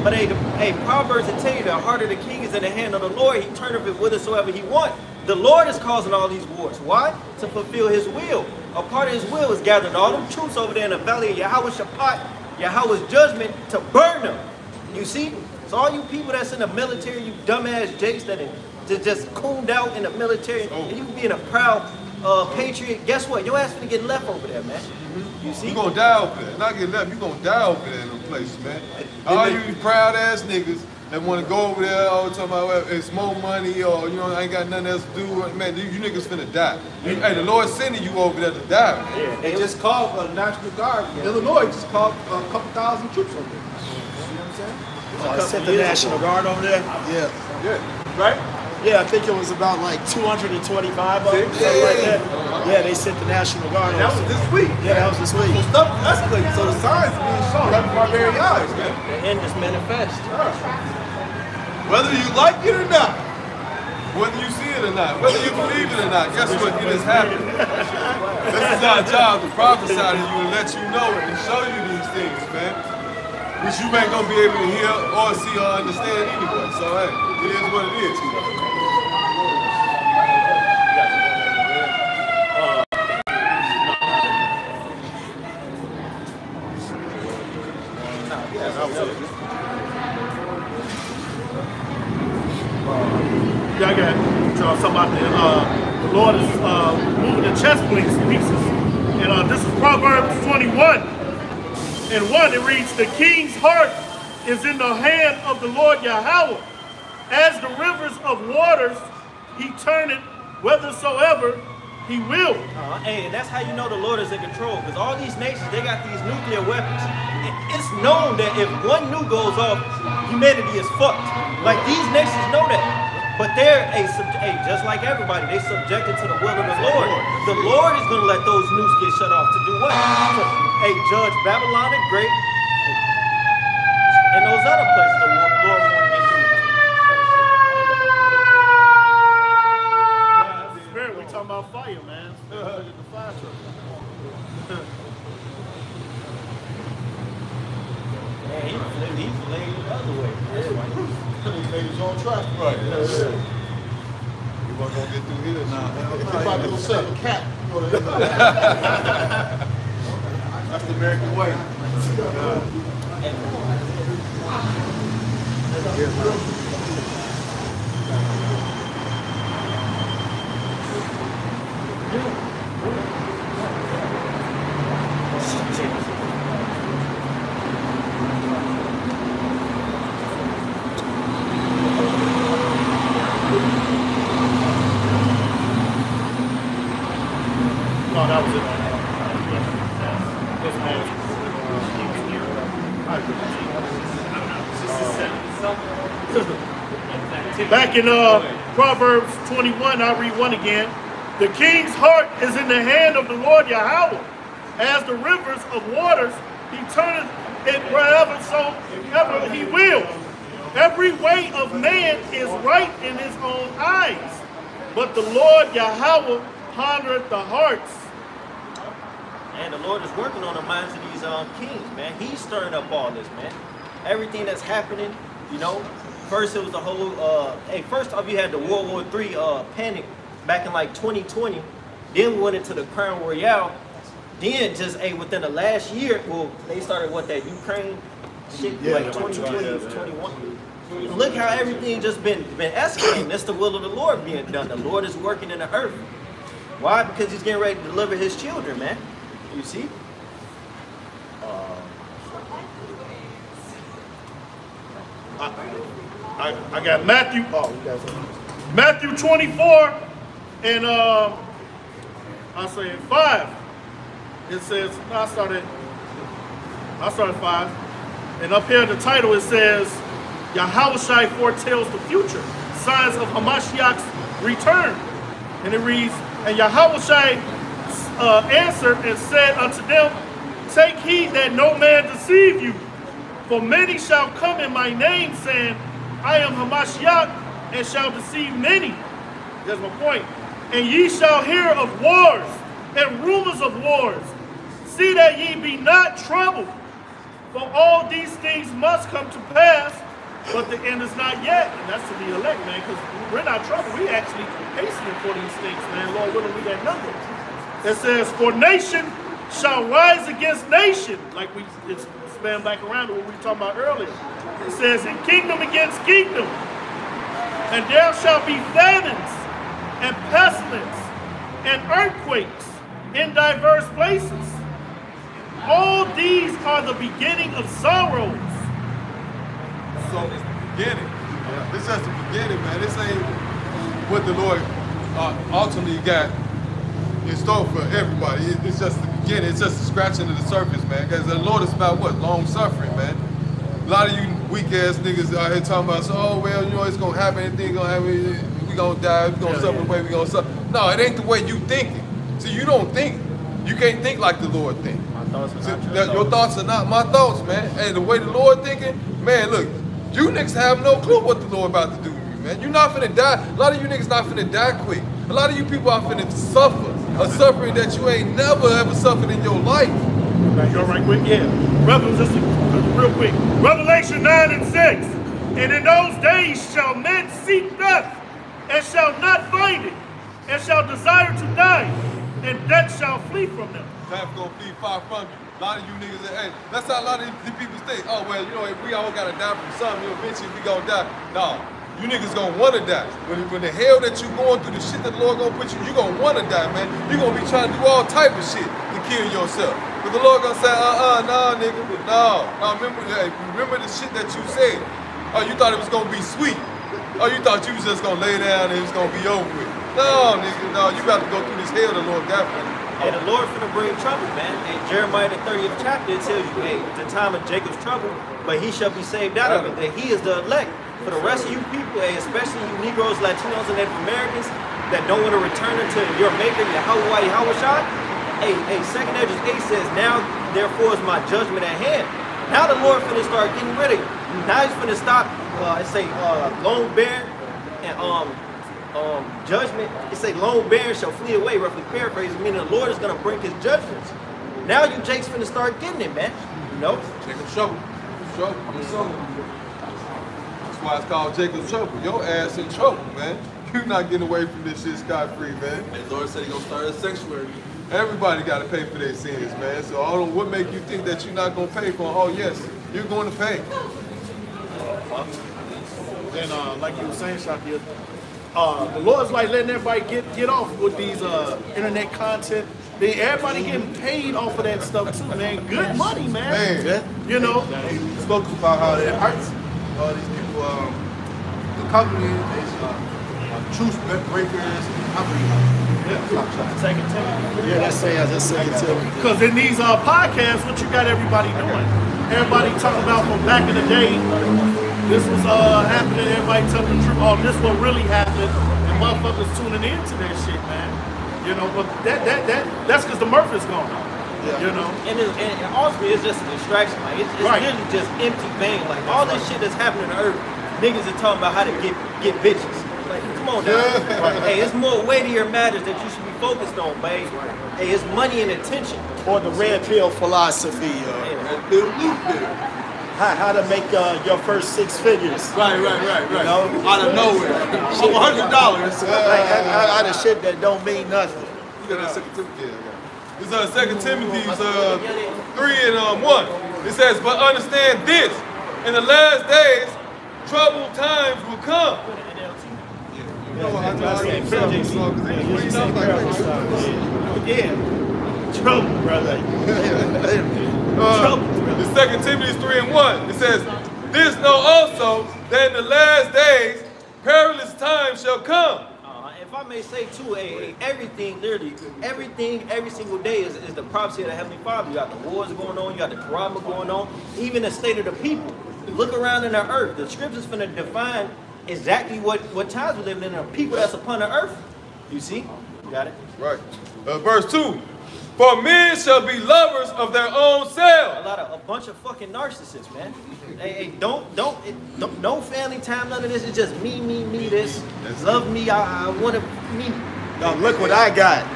But hey, Proverbs will tell you the heart of the king is in the hand of the Lord. He turneth it whithersoever he wants. The Lord is causing all these wars. Why? To fulfill his will. A part of his will is gathering all them troops over there in the valley of Yahweh Shaphat, Yahweh's judgment, to burn them. You see? So all you people that's in the military, you dumbass jakes that just cooned out in the military, and you being a proud patriot, guess what? Your ass finna get left over there, man. You see? You gonna die over there. Not get left, you gonna die over there in them places, man. All you proud ass niggas that want to go over there all the time about it's more money or I ain't got nothing else to do. Man, you niggas finna die. Hey, the Lord sending you over there to die. Man. Yeah, they just called a National Guard. Illinois just called a couple thousand troops over there. You know what I'm saying? Sent the National Guard over there? Yeah. Right? Yeah, I think it was about like 225 of them, something like that. Yeah, they sent the National Guard. That was this week. Yeah, that was this week. So stuff escalating, so the signs are being shown right before our very eyes, man. The end is manifest. Whether you like it or not, whether you see it or not, whether you believe it or not, guess what? It is happening. This is our job to prophesy to you and let you know and show you these things, man. Which you ain't gonna be able to hear or see or understand anyway. So hey, it is what it is. Yeah, I got something about the Lord is moving the chest plates to pieces. And this is Proverbs 21. And 1, it reads, the king's heart is in the hand of the Lord Yahweh. As the rivers of waters, he turneth whithersoever he will. Hey, and that's how you know the Lord is in control. Because all these nations, they got these nuclear weapons. It's known that if one nuke goes off, humanity is fucked. Like, these nations know that. But they're just like everybody, they subjected to the will of the Lord. The Lord is going to let those nukes get shut off to do what? To judge Babylon the Great and those other places the Lord won't get through. Spirit, we talking about fire, man. The fire truck. Yeah, he flamed the other way. That's right. He's on track. Right. You wasn't gonna get through here now. If I go set a cat, That's the American way. No, that was it. Back in Proverbs 21, I read 1 again. The king's heart is in the hand of the Lord Yahweh. As the rivers of waters, he turneth it wherever he will. Every way of man is right in his own eyes, but the Lord Yahweh pondereth the hearts. And the Lord is working on the minds of these kings, man. He's stirring up all this, man. Everything that's happening, First, it was the whole, first off, you had the World War III panic back in like 2020. Then we went into the Crown Royale. Then just, within the last year, they started that Ukraine shit, like 2020, 21. Look how everything just been escalating. That's the will of the Lord being done. The Lord is working in the earth. Why? Because he's getting ready to deliver his children, man. You see? I got Matthew. Matthew 24 and I say 5. It says I started 5, and up here the title it says Yahushua foretells the future, signs of Hamashiach's return, and it reads, and Yahushua answered and said unto them, take heed that no man deceive you, for many shall come in my name, saying, I am Hamashiach, and shall deceive many. That's my point. And ye shall hear of wars and rumors of wars. See that ye be not troubled, for all these things must come to pass, but the end is not yet. And that's to the elect, man, because we're not troubled. We actually hastening for these things, man. Lord willing, we that number. It says, for nation shall rise against nation, like it's span back around to what we were talking about earlier. It says, and kingdom against kingdom, and there shall be famines, and pestilence, and earthquakes in diverse places. All these are the beginning of sorrows. So it's the beginning. It's just the beginning, man. This ain't what the Lord ultimately got in store for everybody. It's just the beginning. It's just the scratching of the surface, man. Because the Lord is about what? Long suffering, man. A lot of you weak ass niggas out here talking about, so, oh well, you know it's gonna happen. Anything gonna happen. We gonna die. We gonna suffer the way we gonna suffer. No, it ain't the way you thinking. See, you don't think. You can't think like the Lord think. Your thoughts are not my thoughts, man. Hey, the way the Lord thinking, man, look, you niggas have no clue what the Lord about to do with you, man. You're not finna die. A lot of you niggas not finna die quick. A lot of you people are finna suffer a suffering that you ain't never ever suffered in your life. Back up right quick, yeah. Revelation, real quick. Revelation 9 and 6. And in those days shall men seek death, and shall not find it, and shall desire to die, and death shall flee from them. Death gonna flee far from you. A lot of you niggas, hey, that's how a lot of these people think. Oh, well, you know, if we all gotta die from something, eventually we gonna die. No, you niggas gonna wanna die. When the hell that you going through, the shit that the Lord gonna put you, you gonna wanna die, man. You gonna be trying to do all type of shit to kill yourself. But the Lord gonna say, nah, nigga, no. Remember the shit that you said. Oh, you thought it was gonna be sweet. Oh, you thought you was just gonna lay down and it was gonna be over with. No, nigga, no, you got to go through this hell the Lord got for you. Hey, the Lord finna bring trouble, man. In Jeremiah the 30th chapter, it tells you, hey, the time of Jacob's trouble, but he shall be saved out of it. That he is the elect. For the rest of you people, hey, especially you Negroes, Latinos, and Native Americans that don't want to return unto your maker, Yahweh, Yahushua, hey, 2nd Esdras 8 says, now therefore is my judgment at hand. Now the Lord finna start getting rid of you. Now he's finna stop, long bearing and judgment. It say long bearing shall flee away, roughly paraphrasing, meaning the Lord is gonna bring his judgments. Now you Jake's finna start getting it, man. You know? Jacob's trouble. That's why it's called Jacob's trouble. Your ass in trouble, man. You're not getting away from this shit scot-free, man. And the Lord said he's gonna start a sanctuary. Everybody gotta pay for their sins, man. So I don't know what make you think that you're not gonna pay for them. Oh yes, you're going to pay. And like you were saying, Shaki, the Lord's like letting everybody get off with these internet content. Then everybody getting paid off of that stuff too, man. Good money, man. You know. He spoke about how it hurts all these people, the company is truth breakers. Second Timothy. Yeah, that's Second Timothy. Because in these podcasts, what you got everybody doing? Everybody talking about from back in the day, this was happening, everybody telling the truth. Oh, this what really happened, and motherfuckers tuning into that shit, man. You know, but that's because the Murph is gone. Yeah. You know, and ultimately it's just a distraction. Like it's really just empty vein. Like all this shit that's happening on Earth, niggas are talking about how to get bitches. Like, come on, dog. Hey, it's more weightier matters that you should be focused on, babe. Hey, it's money and attention. Or the red pill philosophy. How to make your first 6 figures. Right. You know? Out of nowhere. $100. Out of shit that don't mean nothing. You got that 2 Timothy. It's 2 Timothy 3 and 1. It says, but understand this, in the last days, troubled times will come. Trouble, brother. The 2 Timothy 3 and 1. It says, this know also that in the last days perilous times shall come. If I may say too, everything, literally, everything, every single day is the prophecy of the Heavenly Father. You got the wars going on, you got the drama going on, even the state of the people. Look around in the earth. The scriptures finna define exactly what times we're living in, the people that's upon the earth. You see? You got it? Right. Verse 2. For men shall be lovers of their own selves. A bunch of fucking narcissists, man. Hey, no family time, none of this. It's just me, this. Love me, I want to me. Now look what I got.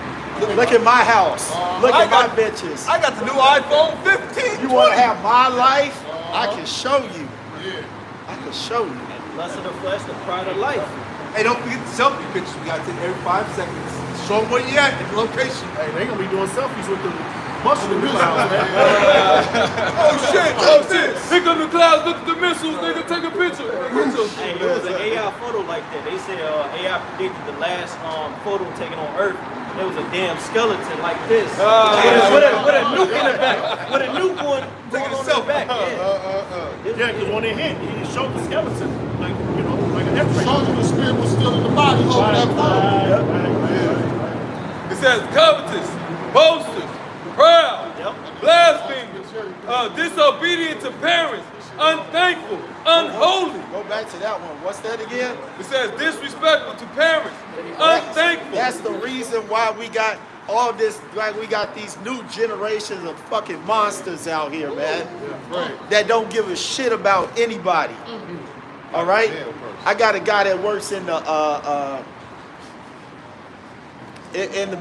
Look at my house. Look at my bitches. I got the new iPhone 15. You want to have my life? I can show you. Yeah. I can show you. Lust of the flesh, the pride of life. Hey, don't forget the selfie pictures. We gotta take every 5 seconds. Show them where you at and the location. Hey, they gonna be doing selfies with the mushroom clouds, man. Oh shit! Here come the clouds. Look at the missiles. Nigga, take a picture. Hey, it was an AI photo like that. They said AI predicted the last photo taken on Earth. There was a damn skeleton like this. With a nuke in the back. With a nuke one taking on the back. Yeah, because when it hit, he showed the skeleton, like, you know, like an X-ray. Showed you the spirit was still in the body holding that phone. It says covetous, boasters, proud, blasphemers, disobedient to parents, unthankful, unholy. Go back to that one. What's that again? It says disrespectful to parents, unthankful. That's the reason why we got all this, like we got these new generations of fucking monsters out here, man. Right. That don't give a shit about anybody. All right? I got a guy that works in the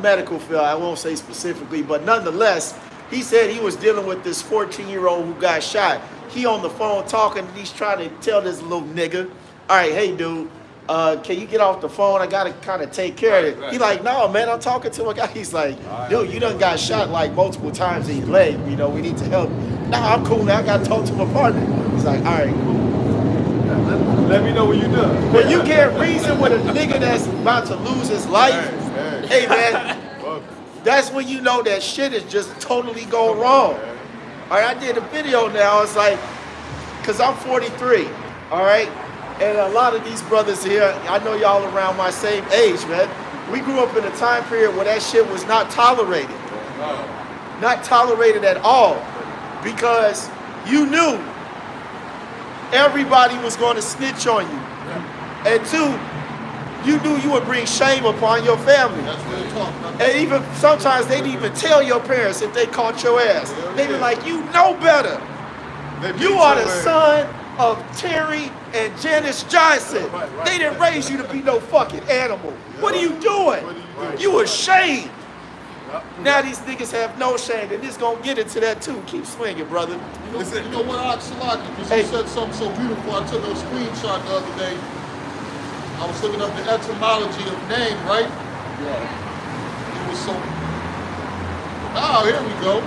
medical field. I won't say specifically, but nonetheless, he said he was dealing with this 14-year-old who got shot. He on the phone talking, and he's trying to tell this little nigga, all right, hey, dude, can you get off the phone? I got to kind of take care of it. He like, no, man, I'm talking to a guy. He's like, dude, you done got shot like multiple times in your leg. You know, we need to help. Nah, I'm cool now. I got to talk to my partner. He's like, all right, cool. Let me know when you're done. When you can't reason with a nigga that's about to lose his life, hey, man, that's when you know that shit is just totally going wrong. All right, I did a video now. It's like, because I'm 43, all right? And a lot of these brothers here, I know y'all around my same age, man. We grew up in a time period where that shit was not tolerated. Not tolerated at all. Because you knew everybody was going to snitch on you. And two, you knew you would bring shame upon your family. That's what they talk about. And even sometimes they didn't even tell your parents if they caught your ass. They be like, you know better. You are the son of Terry and Janice Johnson. They didn't raise you to be no fucking animal. What are you doing? You ashamed. Now these niggas have no shame, and this gonna get into that too. Keep swinging, brother. You know what, Oxalaki, because you said something so beautiful. I took a screenshot the other day. I was looking up the etymology of name, right? Yeah. It was so... Ah, here we go.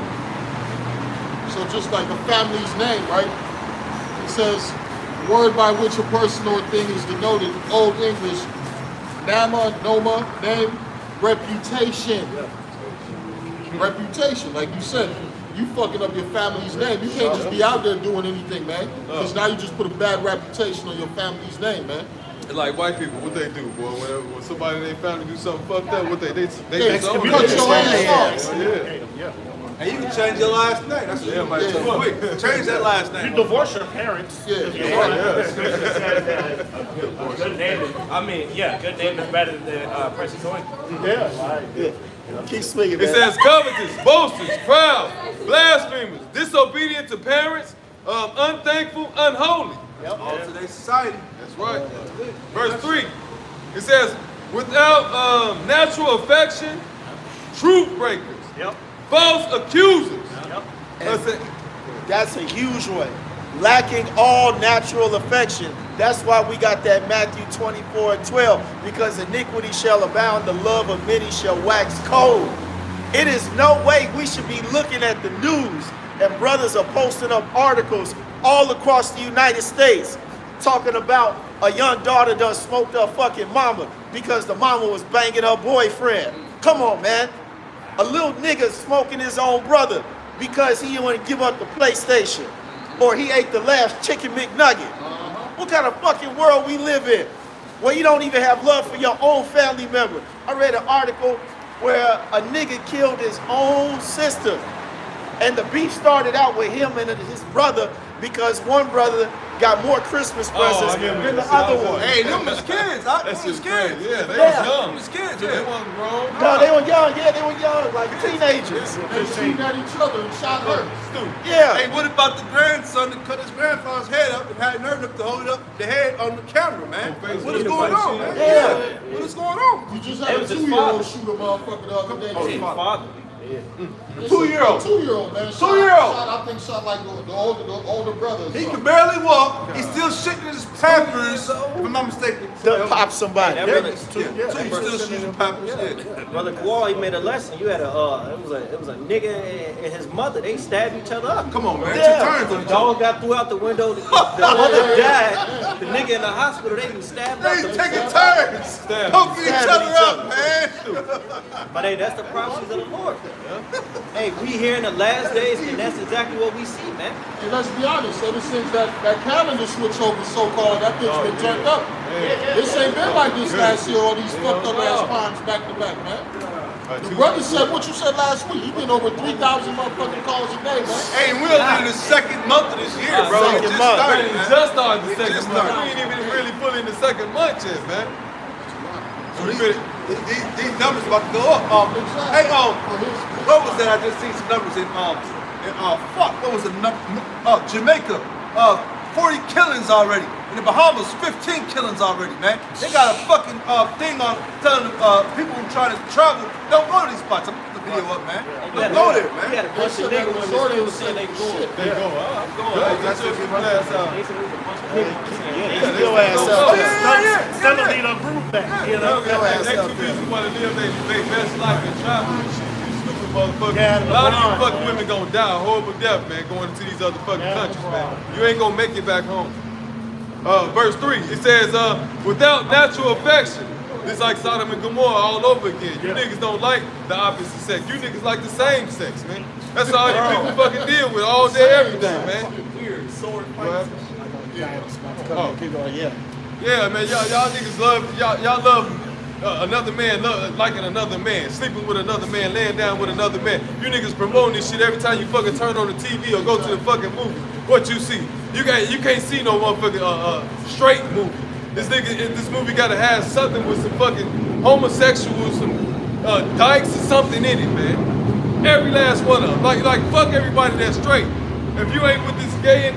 So just like a family's name, right? It says, word by which a person or thing is denoted, Old English, nama, noma, name, reputation. Reputation, like you said, you fucking up your family's name. You can't just be out there doing anything, man. Because now you just put a bad reputation on your family's name, man. It's like white people, what they do, boy. When somebody in their family do something fucked up, what they cut disown your ass off. Yeah. And you can change your last name. That's what everybody tell quick. Change that last name. You divorce your parents. Yeah. Good name. I mean, yeah, good name is better than precious oil. Yeah. Keep swinging, man. It says covetous, boasters, proud, blasphemers, disobedient to parents, unthankful, unholy. All today's society. That's right. Verse 3. It says, without natural affection, truth breakers, false accusers. That's a huge one. Lacking all natural affection. That's why we got that Matthew 24:12. Because iniquity shall abound, the love of many shall wax cold. It is no way we should be looking at the news and brothers are posting up articles all across the United States talking about a young daughter done smoked her fucking mama because the mama was banging her boyfriend. Come on, man. A little nigga smoking his own brother because he didn't want to give up the PlayStation or he ate the last chicken McNugget. What kind of fucking world we live in where you don't even have love for your own family member? I read an article where a nigga killed his own sister. And the beef started out with him and his brother because one brother got more Christmas presents than the other one. Hey, them was kids. Them That was shit kids. crazy. Yeah, they Yeah. was young. Them was kids. They Yeah. wasn't grown. No, they were young. Yeah, they were young, like teenagers. They shooting at each other and shot her. Stupid. Yeah. Hey, what about the grandson that cut his grandfather's head up and had nerve enough to hold up the head on the camera, man? What is going on, man? Yeah. What is going on? You just It had a was his 2-year-old shoot a motherfucker the other day. His father. It's 2-year-old. 2-year-old, man. 2-year-old. I think shot like the older brother. or He something. can barely walk. He's still shitting in his Pampers, if I'm not mistaken. They'll pop somebody. That Yeah. brother- So he's still using Pampers. Yeah. Brother Kowal, he made a lesson. You had it was a nigga and his mother. They stabbed each other up. Come on, man. Yeah. Two turns on The each other. dog got threw out the window. The mother died. The nigga in the hospital, they even stabbed They up. taking turns. Poking each other up, man. But hey, that's the prophecies of the Lord. Hey, we here in the last days, and that's exactly what we see, man. And let's be honest, ever since that calendar switch over so-called, that bitch been turned up. This ain't been like this last year, all these fucked up ass times back to back, man. The brother said what you said last week. He been over 3,000 motherfucking calls a day, man. Hey, we're in the second month of this year, bro. It just started, It man. just started the It second just month. started. We ain't even really fully in the second month yet, man. So these numbers about to go up. Hey, what was that? I just seen some numbers in what was the number? Jamaica. 40 killings already. In the Bahamas, 15 killings already, man. They got a fucking thing on telling people who trying to travel, don't go to these spots. I'm gonna put the video up, man. Don't go there, We had man. a bunch of niggas when they still saying they going. They go, I'm going. That's your people last out. They said it was a bunch of niggas. Your ass Oh, up. yeah. Tell them need a group back. You know? They too busy want to live their best life and travel and shit. You stupid motherfucker. Yeah, A lot of you LeBron, fucking women gonna die a horrible death, man, going into these other fucking countries, man. You ain't gonna make it back home. Verse 3, it says, without natural affection, it's like Sodom and Gomorrah all over again. You niggas don't like the opposite sex. You niggas like the same sex, man. That's all you people fucking deal with all day, every day, man. Weird sword What? fights. Keep going, yeah. Yeah, man, y'all niggas love, y'all love another man liking another man, sleeping with another man, laying down with another man. You niggas promoting this shit every time you fucking turn on the TV or go to the fucking movie. What you see? You can't see no motherfucking straight movie. This movie gotta have something with some fucking homosexuals, some dykes or something in it, man. Every last one of them. Like fuck everybody that's straight. If you ain't with this gay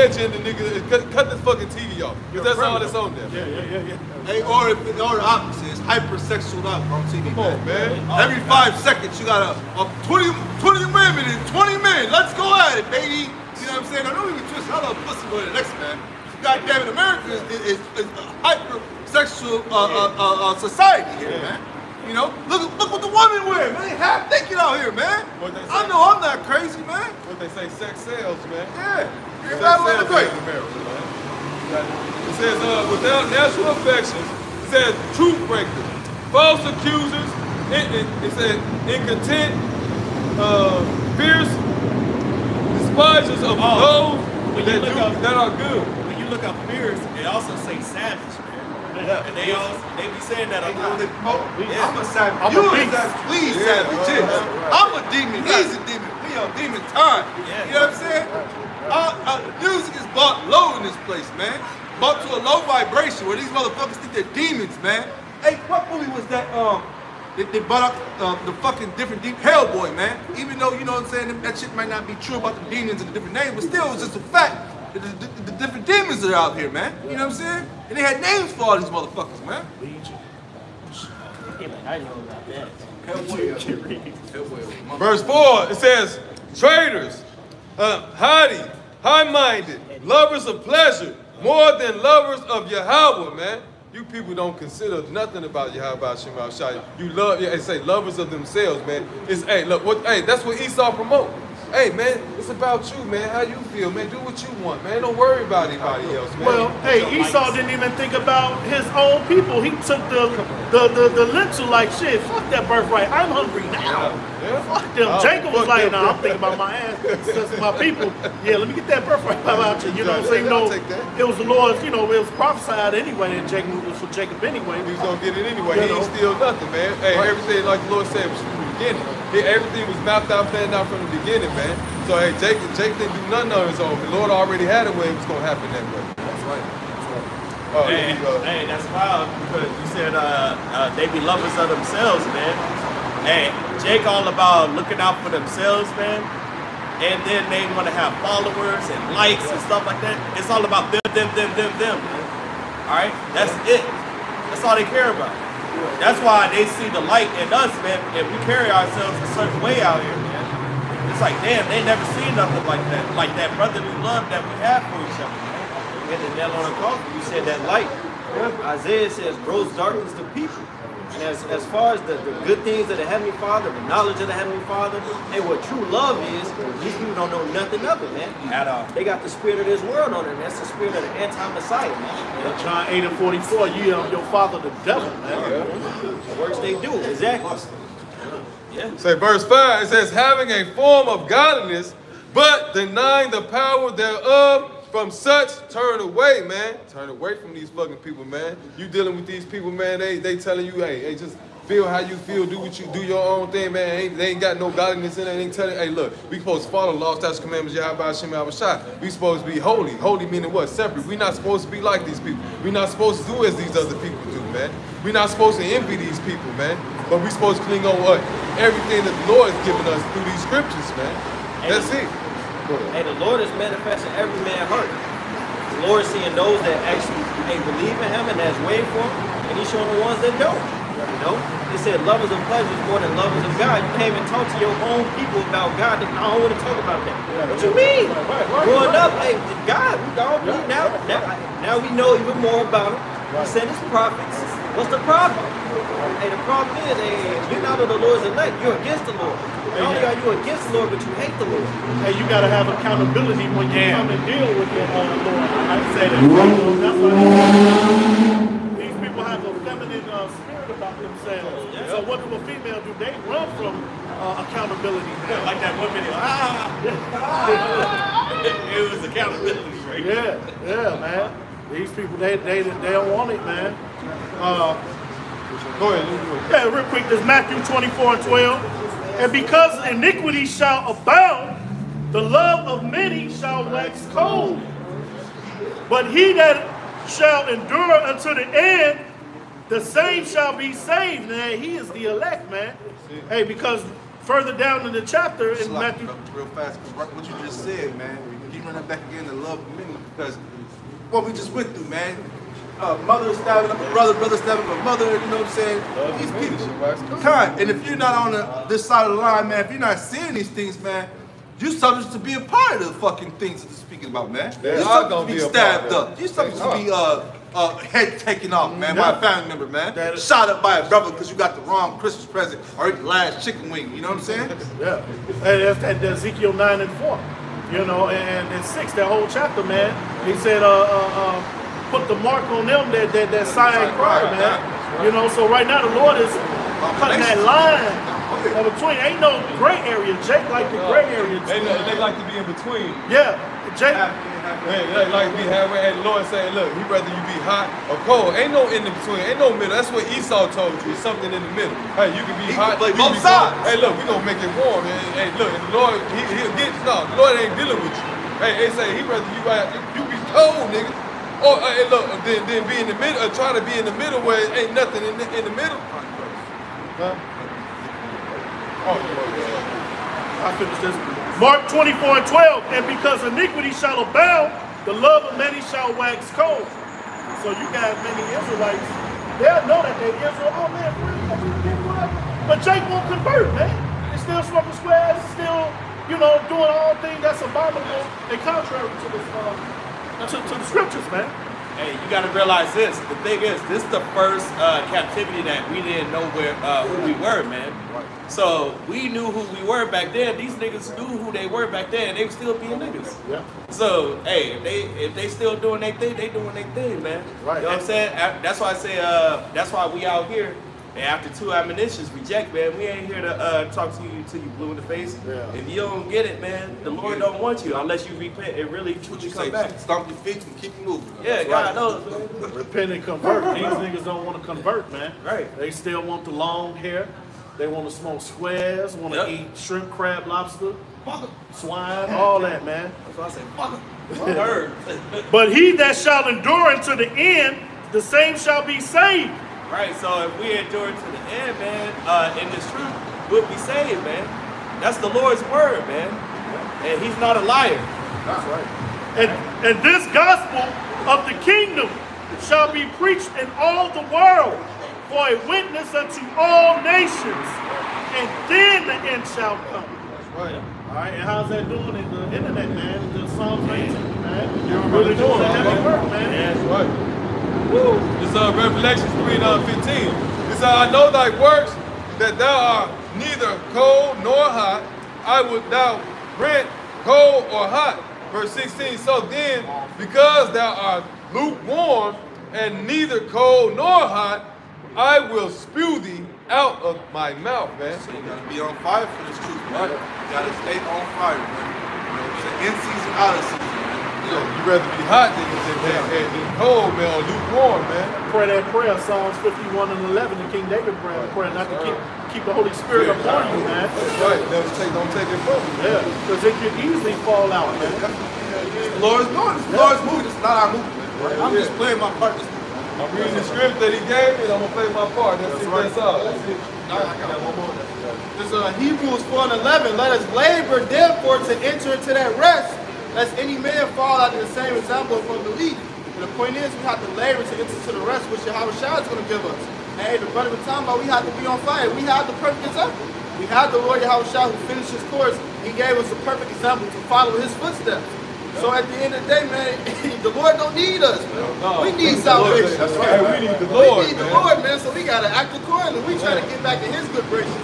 agenda, nigga, cut this fucking TV off. Because that's all that's on there. Yeah. Hey, or the opposite, it's hypersexual up on TV. Come on, man. Every 5 seconds, you got a 20 women and 20 men. Let's go at it, baby. You know what I'm saying? I don't even twist. I love pussy more than the next man. God damn it, America is a hypersexual society here, man. You know, look what the women wear, man. They half naked out here, man. What they say? I know I'm not crazy, man. What they say, sex sells, man. Yeah, you're Sex Babylon sells the Great. in America, man. It says, without natural affections, it says truth breakers, false accusers, it says incontent, fierce, despisers of those that are good. When you look up fierce, it also say savage, man. And they be saying that a lot. I'm a savage. You a savage. Please, savage. Yeah. I'm a demon. He's a demon. We on demon time. You know what I'm saying? Music is bought low in this place, man. Bought to a low vibration where these motherfuckers think they're demons, man. Hey, what movie was that? They bought up the fucking different Hellboy, man. Even though, you know what I'm saying, that shit might not be true about the demons and the different names, but still, it's just a fact. The different demons that are out here, man. You know what I'm saying? And they had names for all these motherfuckers, man. I know about that. Verse 4, it says, traitors, high-minded, lovers of pleasure, more than lovers of Yahweh, man. You people don't consider nothing about Yahweh Shema Shai. You love, they say lovers of themselves, man. It's, hey, look, that's what Esau promote. Hey, man, it's about you, man. How you feel, man. Do what you want, man. Don't worry about anybody else, man. Well, hey, Esau didn't even think about his own people. He took the lentil like shit. Fuck that birthright. I'm hungry now. Yeah. Fuck them. Oh, Jacob was fuck like, them. nah, I'm thinking about my ass. That's my people. Yeah, let me get that birthright about you. You know what I'm saying? You I'll know, take that. it was the Lord's, you know, it was prophesied anyway, and Jacob was for Jacob anyway. He's gonna get it anyway. You He know. ain't steal nothing, man. Hey, everything like the Lord said was beginning. Everything was mapped out, planned out from the beginning, man. So hey, Jake didn't do nothing on his own. The Lord already had a way it was gonna happen that way. That's right. Oh, hey, that's wild because you said they be lovers of themselves, man. Hey, Jake all about looking out for themselves, man. And then they want to have followers and likes and stuff like that. It's all about them, man. All right, that's it. That's all they care about. That's why they see the light in us, man. And we carry ourselves a certain way out here, man. It's like, damn, they never seen nothing like that brotherly love that we have for each other. Hit the nail on the coffin. You said that light. Isaiah says grows darkness to people. And as far as the good things of the Heavenly Father, the knowledge of the Heavenly Father, and what true love is, these people don't know nothing of it, man. At all. They got the spirit of this world on it. That's the spirit of the anti-Messiah, man. John 8:44, you have your father the devil, man. The works they do, exactly. Yeah. Say verse 5, it says, having a form of godliness, but denying the power thereof, from such, turn away, man. Turn away from these fucking people, man. You dealing with these people, man, they telling you, hey, just feel how you feel, do your own thing, man. They ain't got no godliness in it. They ain't telling, hey, look, we supposed to follow law, statutes, commandments, Yahweh, Hashem, Yahushua. We supposed to be holy. Holy meaning what? Separate. We not supposed to be like these people. We not supposed to do as these other people do, man. We not supposed to envy these people, man. But we supposed to cling on what? Everything that the Lord has given us through these scriptures, man. That's it. Hey, the Lord is manifesting every man's heart. The Lord is seeing those that actually believe in Him and that's waiting for Him, and He's showing the ones that don't. You know, He said lovers of pleasure is more than lovers of God. You can't even talk to your own people about God. I don't want to talk about that. What you mean? Growing up, hey, God, we don't believe now we know even more about Him. He sent His prophets. What's the problem? Hey, the problem is, you're not of the Lord's elect. You're against the Lord. Not only are you against the Lord, but you hate the Lord. Hey, you got to have accountability when you come and deal with your Lord. I say that. That's why these people have a feminine spirit about themselves. Yeah. So what do a female do? They run from accountability. Like that one video. It was accountability, right? Yeah, man. These people, they don't want it, man. Go ahead. Yeah, real quick, there's Matthew 24:12. And because iniquity shall abound, the love of many shall wax cold. But he that shall endure unto the end, the same shall be saved. Now, he is the elect, man. Hey, because further down in the chapter in Matthew... Real fast, what you just said, man, we keep running back again to love of many, because what we just went through, man. Mother stabbing up a brother, brother stabbing up a mother, you know what I'm saying? These people. Kind. And if you're not on this side of the line, man, if you're not seeing these things, man, you're subject to be a part of the fucking things that they're speaking about, man. You're subject to be stabbed up. You're subject to be head taken off, man, by a family member, man. Shot up by a brother because you got the wrong Christmas present or ate the last chicken wing, you know what I'm saying? Yeah. And that's that Ezekiel 9:4. You know, and in 6, that whole chapter, man, he said, put the mark on them that sign cry, man. You know, so right now the Lord is cutting that line between. Ain't no gray area. Jake like the gray area. They like to be in between. Yeah, Jake. They like to be halfway. And the Lord saying, look, He'd rather you be hot or cold. Ain't no in between. Ain't no middle. That's what Esau told you. Something in the middle. Hey, you can be hot. Play both sides. Hey, look, we gonna make it warm. Hey, look, the Lord, He'll get no. The Lord ain't dealing with you. Hey, they say He'd rather you be cold, nigga. Or hey, look, then be in the middle, or try to be in the middle where it ain't nothing in the middle. Huh? I finished this. Mark 24:12. And because iniquity shall abound, the love of many shall wax cold. So you got many Israelites. They'll know that they Israel. Oh man, but Jake won't convert, man. He's still smoking squares, still, you know, doing all things that's abominable and contrary to this. To the scriptures, man. Hey, you got to realize this. The thing is, this is the first captivity that we didn't know who we were, man. So we knew who we were back then. These niggas knew who they were back then. They still being niggas. Yeah. So hey, if they still doing their thing, they doing their thing, man. Right. You know what I'm saying? That's why I say that's why we out here. And after 2 admonitions, reject, man. We ain't here to talk to you till you blue in the face. Yeah. If you don't get it, man, the Lord don't want you unless you repent and really truly come back. Stomp your feet and keep moving. Yeah, God knows, man. Repent and convert. These niggas don't want to convert, man. Right. They still want the long hair. They want to smoke squares, want to Yep. eat shrimp, crab, lobster, swine, all that, man. That's why I say, fuck it. Word. But he that shall endure unto the end, the same shall be saved. Right, so if we endure to the end, man, in this truth, we'll be saved, man. That's the Lord's word, man. And he's not a liar. That's right. And this gospel of the kingdom shall be preached in all the world for a witness unto all nations, and then the end shall come. That's right. All right, and how's that doing in the internet, man? The Psalms 19, man. You're really doing a heavy work, man. Yeah, that's right. Woo. This Revelations 3:15. It says, I know thy works, that thou art neither cold nor hot. I would thou grant cold or hot. Verse 16. So then, because thou art lukewarm and neither cold nor hot, I will spew thee out of my mouth, man. So you gotta be on fire for this truth, man. You gotta stay on fire, man. You know what I'm saying? In season, out of season, man. You'd rather be hot than cold, man, or lukewarm, man. Pray that prayer, Psalms 51 and 11, the King David prayer, not to keep the Holy Spirit upon you, man. That's right. Don't take it from me. Yeah, because it could easily fall out, man. The Lord's doing this. The Lord's moving. This is not our movement, man. I'm just playing my part. I'm reading the script that he gave me, and I'm going to play my part. That's it. That's all. That's it. I got one more. This Hebrews 4 and 11. Let us labor, therefore, to enter into that rest, lest any man fall out of the same example of unbelief. And the point is, we have to labor to enter into the rest, which Yahweh Shah is going to give us. Hey, the brother was talking about we have to be on fire. We have the perfect example. We have the Lord Yahweh Shah who finished his course. He gave us a perfect example to follow his footsteps. So at the end of the day, man, the Lord don't need us, man. No, we need salvation. That's right. We need the Lord, We need the Lord, man. So we got to act accordingly. We try to get back in his good graces.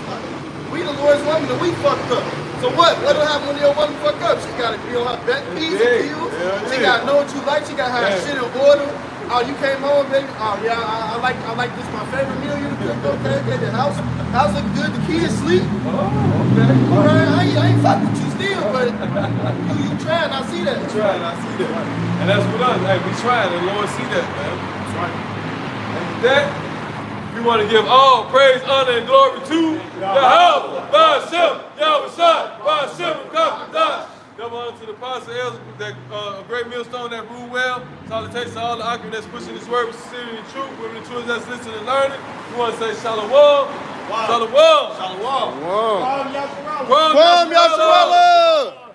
We the Lord's woman and we fucked up. So what? What'll happen when your woman fuck up? She got to be on her back, P's and Q's. She got to know what you like. She got to have shit in order. Oh, you came home, baby. Oh, yeah, I like this. My favorite meal you cooked. Okay, the house look good. The kids sleep. Oh, okay. All right, I ain't fuck with you still, but you trying. I see that. Trying, I see that. And that's what us. Hey, we trying. The Lord see that, man. That's right. And with that, we want to give all praise, honor, and glory to Yahweh, Ba'ashem, Yahweh Shah, Ba'ashem, Kapadah. Double honor to the apostle elders, that great millstone that rule well. Salutations to all the occupants that's pushing this word with sincerity and truth. Women and children that's listening and learning. We want to say shalom. Shalom. Shalom. Whoa. Kwam Yasharallah.